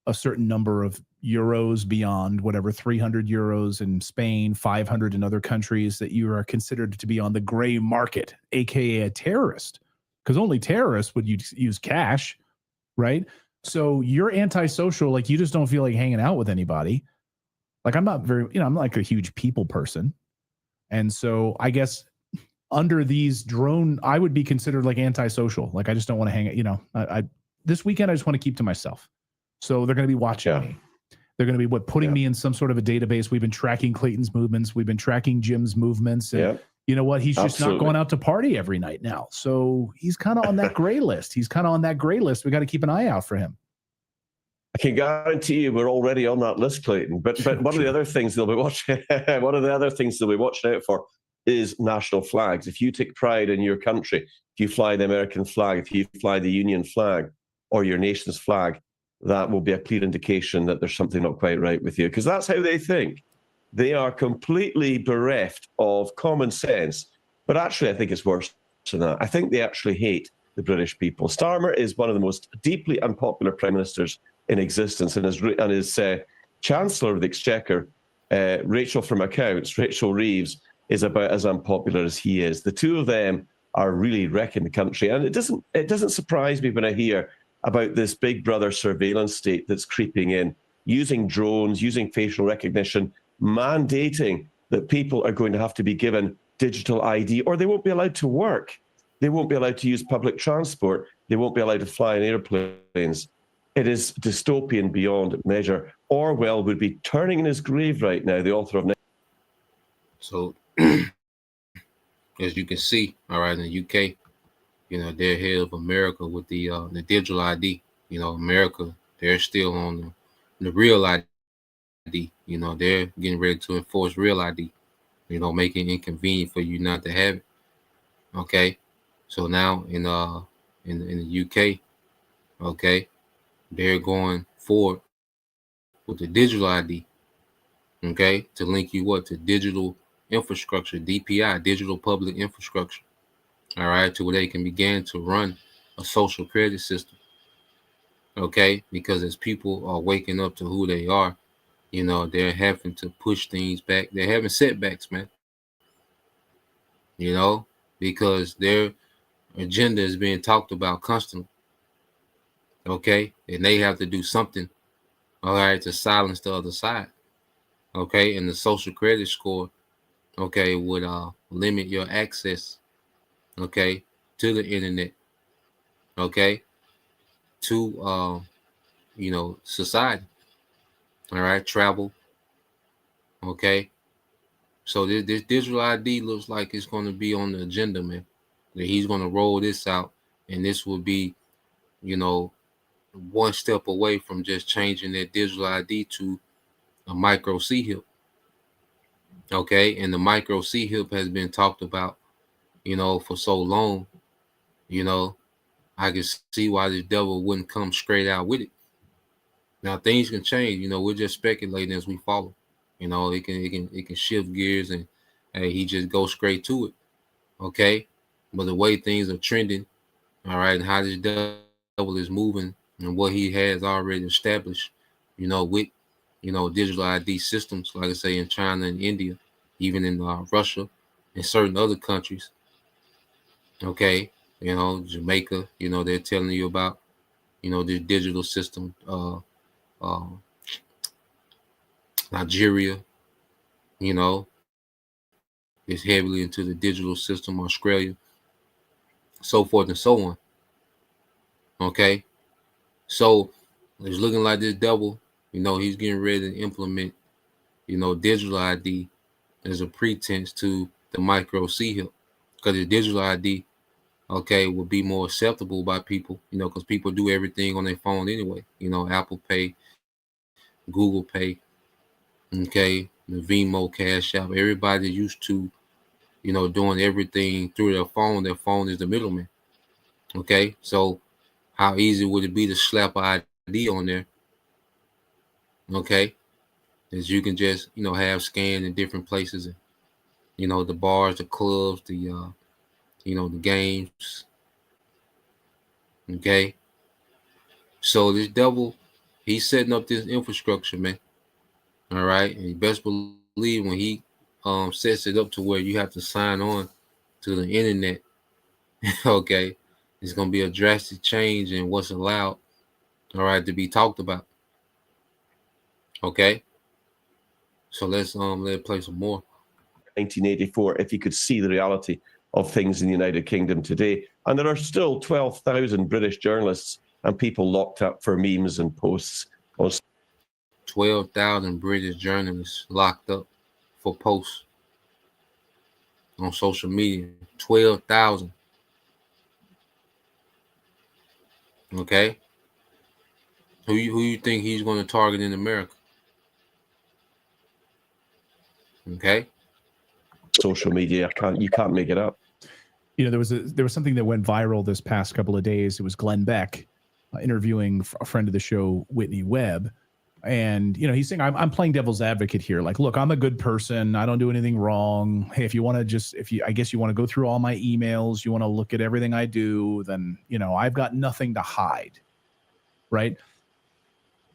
a certain number of euros beyond whatever 300 euros in Spain, 500 in other countries, that you are considered to be on the gray market, aka a terrorist, because only terrorists would use cash, right? So you're antisocial, like you just don't feel like hanging out with anybody. Like I'm not very, I'm not like a huge people person. And so I guess under these drone, I would be considered like antisocial. Like I just don't want to hang out, this weekend, I just want to keep to myself. So they're going to be watching me. They're going to be putting me in some sort of a database. We've been tracking Clayton's movements. We've been tracking Jim's movements. And you know what? He's just not going out to party every night now. So he's kind of on that gray list. We got to keep an eye out for him. I can guarantee you we're already on that list, Clayton. But one of the other things they'll be watching, out for is national flags. If you take pride in your country, if you fly the American flag, if you fly the Union flag or your nation's flag, that will be a clear indication that there's something not quite right with you, because that's how they think. They are completely bereft of common sense. But actually, I think it's worse than that. I think they actually hate the British people. Starmer is one of the most deeply unpopular prime ministers in existence, and his Chancellor of the Exchequer, Rachel from Accounts, Rachel Reeves, is about as unpopular as he is. The two of them are really wrecking the country. And it doesn't surprise me when I hear about this big brother surveillance state that's creeping in, using drones, using facial recognition, mandating that people are going to have to be given digital ID or they won't be allowed to work. They won't be allowed to use public transport. They won't be allowed to fly in airplanes. It is dystopian beyond measure. Orwell would be turning in his grave right now, the author of... So, as you can see, all right, in the UK, they're ahead of America with the digital ID. America, they're still on the real ID. They're getting ready to enforce real ID. Making it inconvenient for you not to have it. Okay, so now in the UK, okay, they're going forward with the digital ID. Okay, to link you to digital infrastructure, DPI, digital public infrastructure. All right, to where they can begin to run a social credit system. Okay, because as people are waking up to who they are, they're having to push things back. They're having setbacks, man. Because their agenda is being talked about constantly. Okay, and they have to do something, all right, to silence the other side. Okay, and the social credit score, okay, would limit your access, okay, to the internet, okay, to society, all right, travel, okay. So this digital ID looks like it's going to be on the agenda, man. That he's going to roll this out, and this will be, one step away from just changing that digital ID to a micro C-HIP. Okay, and the micro C-HIP has been talked about, for so long. I can see why this devil wouldn't come straight out with it. Now things can change. We're just speculating as we follow. It can shift gears, and hey, he just goes straight to it. Okay, but the way things are trending, all right, and how this devil is moving, and what he has already established, with digital ID systems, like I say, in China and India, even in Russia and certain other countries. Okay, Jamaica, they're telling you about, this digital system. Nigeria, is heavily into the digital system. Australia, so forth and so on. Okay, so it's looking like this devil, he's getting ready to implement, digital ID as a pretense to the micro C-HIP, because the digital ID, okay, will be more acceptable by people, because people do everything on their phone anyway. Apple Pay, Google Pay, okay, the Venmo, Cash App. Everybody used to, doing everything through their phone. Their phone is the middleman. Okay, so how easy would it be to slap an ID on there? Okay, as you can just, have scanned in different places, and, the bars, the clubs, the the games. Okay, so this devil, he's setting up this infrastructure, man. All right, and you best believe when he sets it up to where you have to sign on to the internet, okay, it's going to be a drastic change in what's allowed, all right, to be talked about. Okay, so let's play some more. 1984, if you could see the reality of things in the United Kingdom today. And there are still 12,000 British journalists and people locked up for memes and posts. 12,000 British journalists locked up for posts on social media. 12,000. Okay. Who you think he's going to target in America? Okay. Social media, you can't make it up. There was something that went viral this past couple of days. It was Glenn Beck interviewing a friend of the show, Whitney Webb. And, he's saying, I'm playing devil's advocate here. Like, look, I'm a good person. I don't do anything wrong. Hey, if you want to I guess you want to go through all my emails, you want to look at everything I do, then, I've got nothing to hide. Right.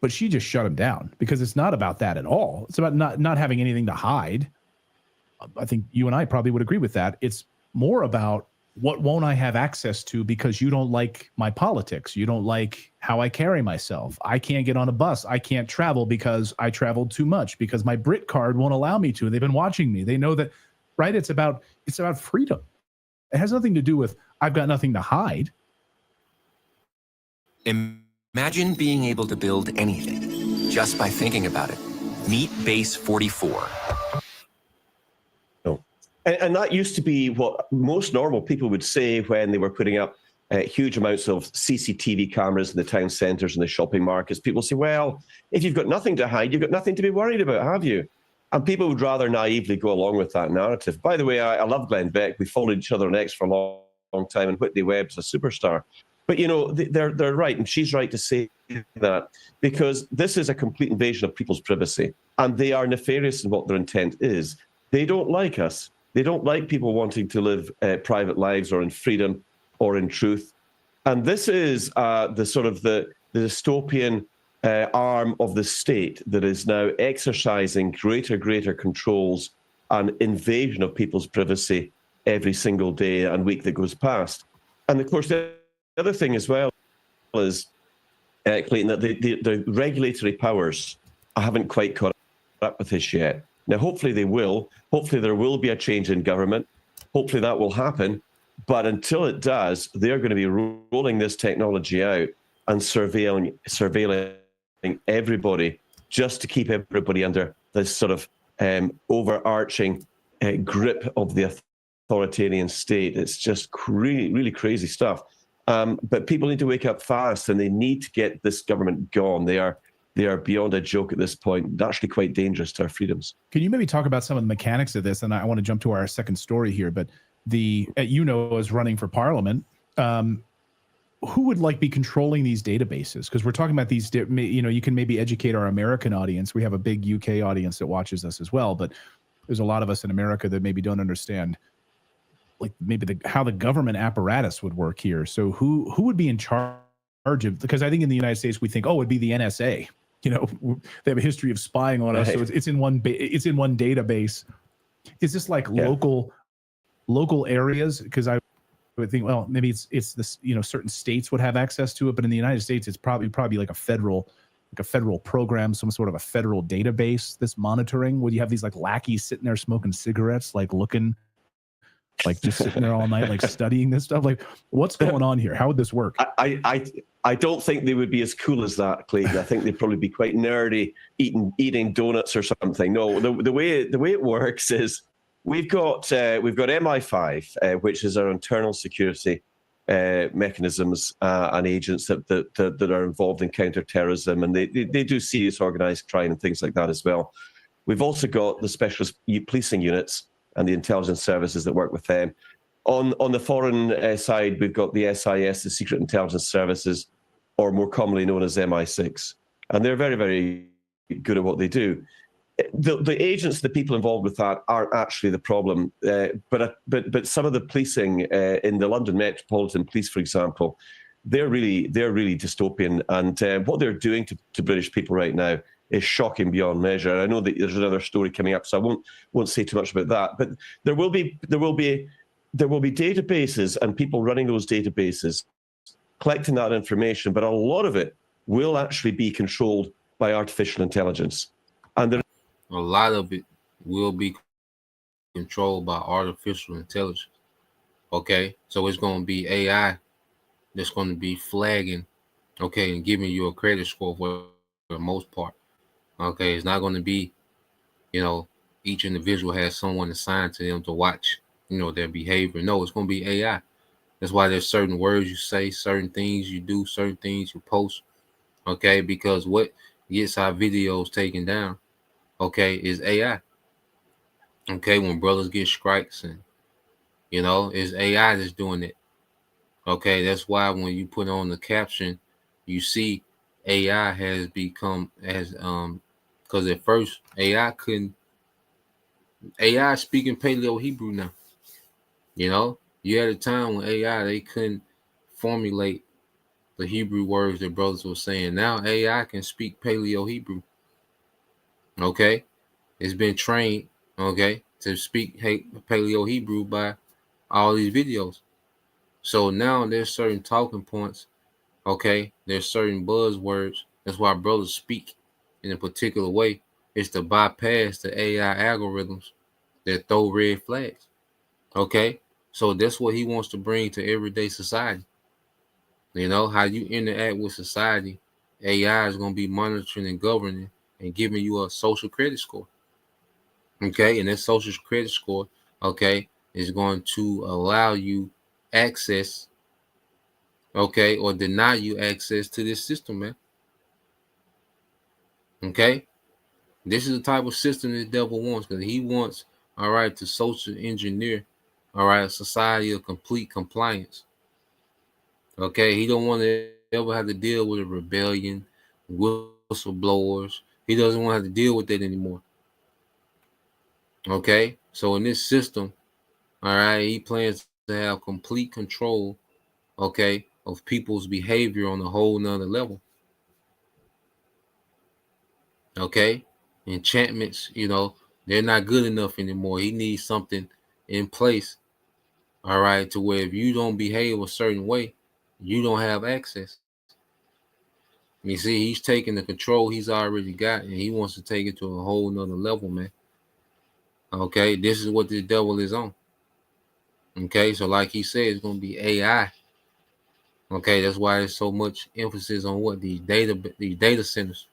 But she just shut him down, because it's not about that at all. It's about not having anything to hide. I think you and I probably would agree with that. It's more about, what won't I have access to because you don't like my politics? You don't like how I carry myself. I can't get on a bus. I can't travel because I traveled too much, because my Brit card won't allow me to. They've been watching me. They know that, right? It's about freedom. It has nothing to do with, I've got nothing to hide. Imagine being able to build anything just by thinking about it. Meet Base 44. And that used to be what most normal people would say when they were putting up huge amounts of CCTV cameras in the town centres and the shopping markets. People say, well, if you've got nothing to hide, you've got nothing to be worried about, have you? And people would rather naively go along with that narrative. By the way, I love Glenn Beck. We followed each other on X for a long time, and Whitney Webb's a superstar. But, you know, they're right, and she's right to say that, because this is a complete invasion of people's privacy, and they are nefarious in what their intent is. They don't like us. They don't like people wanting to live private lives or in freedom or in truth. And this is the sort of the dystopian arm of the state that is now exercising greater controls and invasion of people's privacy every single day and week that goes past. And of course, the other thing as well is, Clayton, that the regulatory powers haven't quite caught up with this yet. Now, hopefully they will. Hopefully there will be a change in government. Hopefully that will happen. But until it does, they're going to be rolling this technology out and surveilling everybody, just to keep everybody under this sort of overarching grip of the authoritarian state. It's just really crazy stuff. But people need to wake up fast, and they need to get this government gone. They are beyond a joke at this point. They're actually quite dangerous to our freedoms. Can you maybe talk about some of the mechanics of this? And I want to jump to our second story here, but is running for parliament. Who would be controlling these databases? Because we're talking about these, you can maybe educate our American audience. We have a big UK audience that watches us as well, but there's a lot of us in America that maybe don't understand how the government apparatus would work here. So who would be in charge of, because I think in the United States, we think, it'd be the NSA. They have a history of spying on us. So it's in one database. Is this local areas? Because I would think, well, maybe it's this, certain states would have access to it, but in the United States, it's probably like a federal program, some sort of a federal database that's monitoring. Would you have these lackeys sitting there smoking cigarettes, looking, just sitting there all night, studying this stuff? What's going on here? How would this work? I don't think they would be as cool as that, Clayton. I think they'd probably be quite nerdy, eating donuts or something. No, the way it works is, We've got MI5, which is our internal security mechanisms and agents that are involved in counterterrorism, and they do serious organised crime and things like that as well. We've also got the specialist policing units and the intelligence services that work with them. On the foreign side, we've got the SIS, the Secret Intelligence Services, or more commonly known as MI6, and they're very, very good at what they do. The agents, the people involved with that, aren't actually the problem. But some of the policing in the London Metropolitan Police, for example, they're really dystopian, and what they're doing to British people right now is shocking beyond measure. I know that there's another story coming up, so I won't say too much about that. But there will be databases and people running those databases, collecting that information. But a lot of it will actually be controlled by artificial intelligence, and a lot of it will be controlled by artificial intelligence. Okay, so it's going to be AI that's going to be flagging, and giving you a credit score for the most part. Okay, it's not going to be, each individual has someone assigned to them to watch, their behavior. No, it's going to be AI. That's why there's certain words you say, certain things you do, certain things you post. Okay, because what gets our videos taken down, is AI. Okay, when brothers get strikes and, it's AI that's doing it. Okay, that's why when you put on the caption, you see AI has become because at first AI is speaking Paleo Hebrew now. You had a time when AI, they couldn't formulate the Hebrew words that brothers were saying. Now AI can speak Paleo Hebrew. Okay, it's been trained, to speak Paleo Hebrew by all these videos. So now there's certain talking points, there's certain buzzwords. That's why brothers speak in a particular way. It's to bypass the AI algorithms that throw red flags. So that's what he wants to bring to everyday society. How you interact with society, AI is going to be monitoring and governing and giving you a social credit score. And that social credit score, is going to allow you access okay, or deny you access to this system, man. Okay, this is the type of system the devil wants, because he wants, all right, to social engineer, all right, a society of complete compliance. Okay, he don't want to ever have to deal with a rebellion, whistleblowers. He doesn't want to have to deal with that anymore. Okay, so in this system, all right, he plans to have complete control, okay, of people's behavior on a whole nother level. Okay, enchantments, they're not good enough anymore. He needs something in place, all right, to where if you don't behave a certain way, you don't have access. You see, he's taking the control he's already got, and he wants to take it to a whole nother level, man. Okay, this is what the devil is on. Okay, so like he said, it's going to be AI. Okay, that's why there's so much emphasis on what these data centers.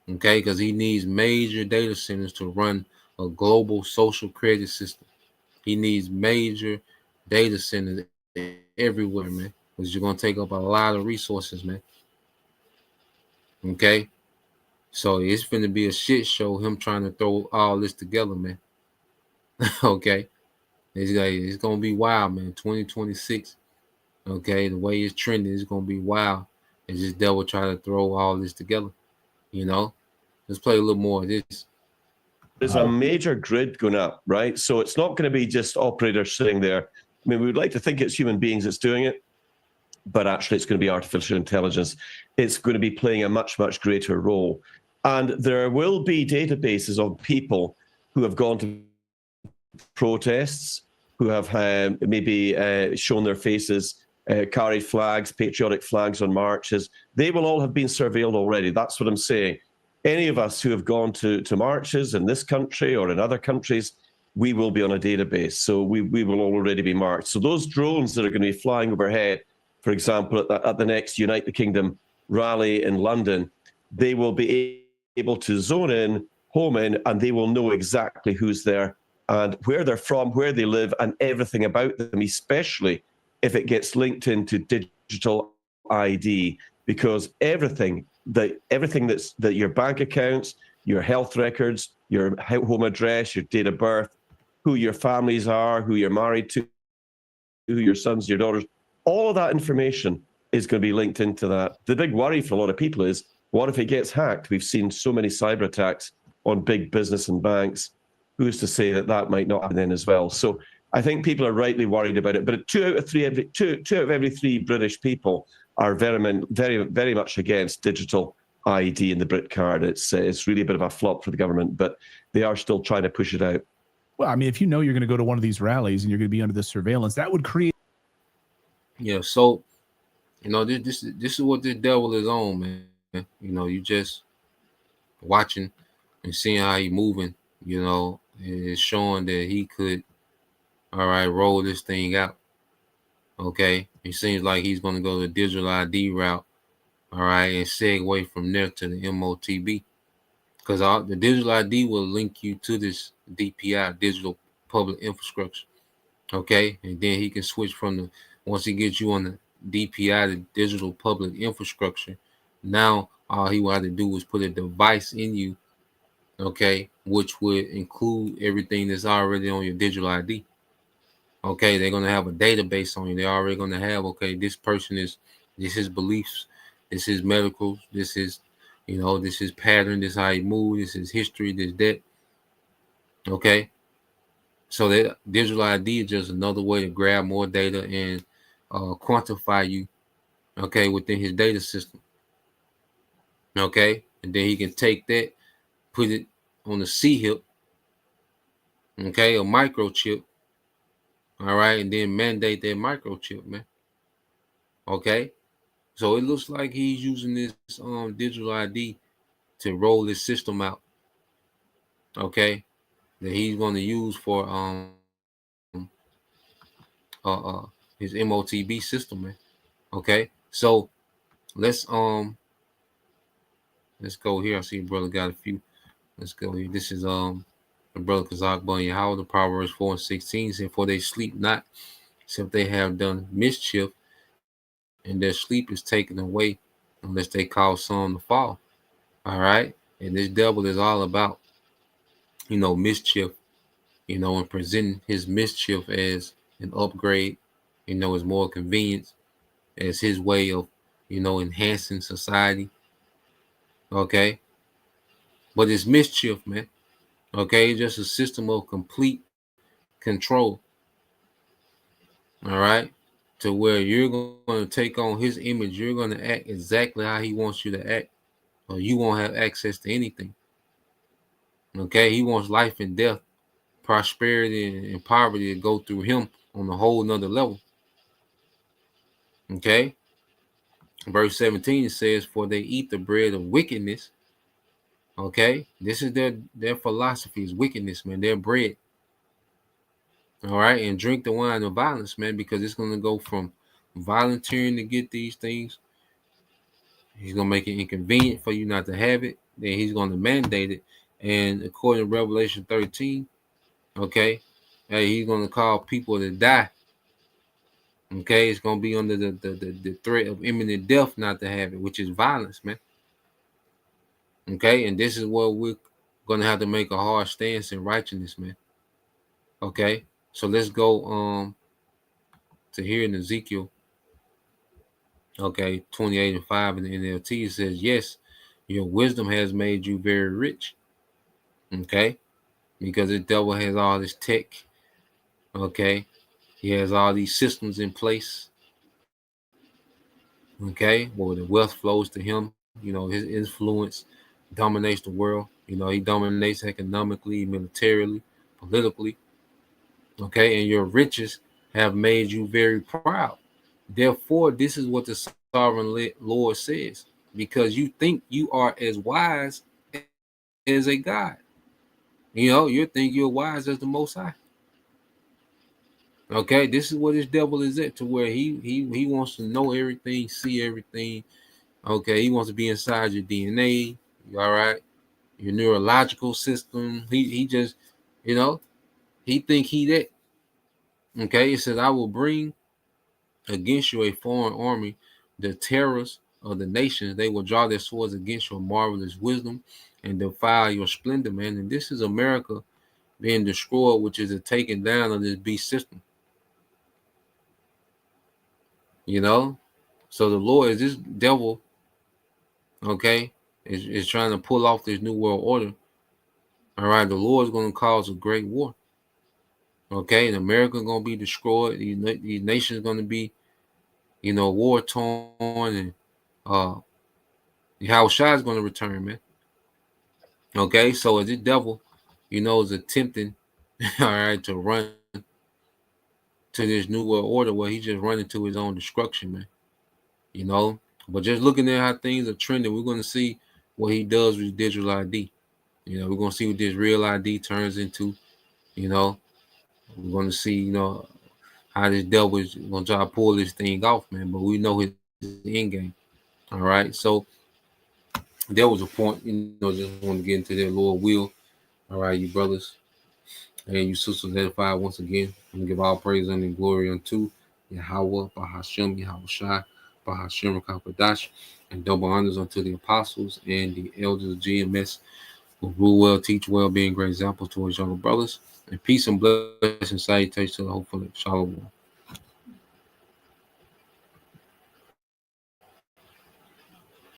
Okay, because he needs major data centers to run a global social credit system. He needs major data centers everywhere, man, because you're going to take up a lot of resources, man. Okay, so it's going to be a shit show, him trying to throw all this together, man. Okay, it's going to be wild, man. 2026. Okay, the way it's trending is going to be wild. It's just devil trying to throw all this together. Let's play a little more of this. There's a major grid going up, right? So it's not going to be just operators sitting there. I mean, we would like to think it's human beings that's doing it, but actually it's going to be artificial intelligence. It's going to be playing a much, much greater role. And there will be databases of people who have gone to protests, who have maybe shown their faces, carried flags, patriotic flags on marches. They will all have been surveilled already. That's what I'm saying. Any of us who have gone to marches in this country or in other countries, we will be on a database. So we will already be marked. So those drones that are going to be flying overhead, for example, at the next Unite the Kingdom rally in London, they will be able to zone in, home in, and they will know exactly who's there and where they're from, where they live, and everything about them, especially if it gets linked into digital ID, because everything that your bank accounts, your health records, your home address, your date of birth, who your families are, who you're married to, who your sons, your daughters, all of that information is going to be linked into that. The big worry for a lot of people is, what if it gets hacked? We've seen so many cyber attacks on big business and banks. Who's to say that might not happen then as well? So I think people are rightly worried about it. But two out of every three British people are very much against digital ID in the Brit card. It's really a bit of a flop for the government, but they are still trying to push it out. Well, I mean, if you know you're going to go to one of these rallies and you're going to be under this surveillance, that would create. Yeah, so this is what the devil is on, man. You just watching and seeing how he moving. It's showing that he could, all right, roll this thing out. Okay, it seems like he's going to go the digital ID route, all right, and segue from there to the MOTB, because the digital ID will link you to this DPI, digital public infrastructure. Okay, and then he can switch from once he gets you on the DPI, the digital public infrastructure. Now all he will have to do is put a device in you, okay, which would include everything that's already on your digital ID. Okay, they're going to have a database on you. They're already going to have, okay, this person this his beliefs, this is medical, this is, this is pattern, this is how he moves, this is history, this that. Okay, so that digital ID is just another way to grab more data and quantify you, okay, within his data system. Okay, and then he can take that, put it on the C-hip, okay, a microchip. All right, and then mandate that microchip, man. Okay, so it looks like he's using this digital ID to roll this system out. Okay, that he's going to use for his MOTB system, man. Okay, so let's go here. I see brother got a few. Let's go here. This is the brother Kazak Bunny Howard, the Proverbs 4:16 said, "For they sleep not, except they have done mischief, and their sleep is taken away unless they cause some to fall. All right. And this devil is all about, mischief, and presenting his mischief as an upgrade, as more convenience, as his way of, enhancing society. Okay. But it's mischief, man. Okay. It's just a system of complete control. All right. To where you're going to take on his image. You're going to act exactly how he wants you to act, or you won't have access to anything. Okay. He wants life and death, prosperity and poverty to go through him on a whole nother level. Okay. Verse 17 says, for they eat the bread of wickedness. Okay. This is their philosophy is wickedness, man. Their bread. All right. And drink the wine of violence, man, because it's going to go from volunteering to get these things. He's going to make it inconvenient for you not to have it. Then he's going to mandate it. And according to Revelation 13, okay, hey, he's going to call people to die. Okay, it's going to be under the threat of imminent death not to have it, which is violence, man. Okay, and this is where we're going to have to make a hard stance in righteousness, man. Okay, so let's go to here in Ezekiel, okay, 28:5 in the NLT. It says, yes, your wisdom has made you very rich. Okay, because the devil has all this tech. Okay, he has all these systems in place. Okay, where the wealth flows to him. His influence dominates the world. He dominates economically, militarily, politically. Okay, and your riches have made you very proud. Therefore, this is what the sovereign Lord says, because you think you are as wise as a God. You think you're wise as the Most High. Okay, this is what this devil is at, to where he wants to know everything, see everything. Okay, he wants to be inside your DNA. All right, your neurological system. He just, he think he that. Okay, it says, I will bring against you a foreign army, the terrors of the nations. They will draw their swords against your marvelous wisdom and defile your splendor, man. And this is America being destroyed, which is a taking down of this beast system. So the Lord is this devil, okay, is trying to pull off this new world order. All right, the Lord is going to cause a great war. Okay, and America is going to be destroyed. These nations are going to be, war torn, and Yahushua is going to return, man. Okay, so as this devil, is attempting, all right, to run to this new world order, where he's just running to his own destruction, man. But just looking at how things are trending, we're going to see what he does with digital ID. We're going to see what this real ID turns into. We're going to see, how this devil is going to try to pull this thing off, man. But we know his end game. All right. So there was a point, just want to get into their Lord will. All right, you brothers and you sisters edified once again. I'm going to give all praise and glory unto Yahweh, Bahashem, Yahushua, Bahashem, Rakapadash, and double honors unto the apostles and the elders of GMS who rule well, teach well, being great examples towards younger brothers. And peace and blessings, salutations to the hopeful Shalom.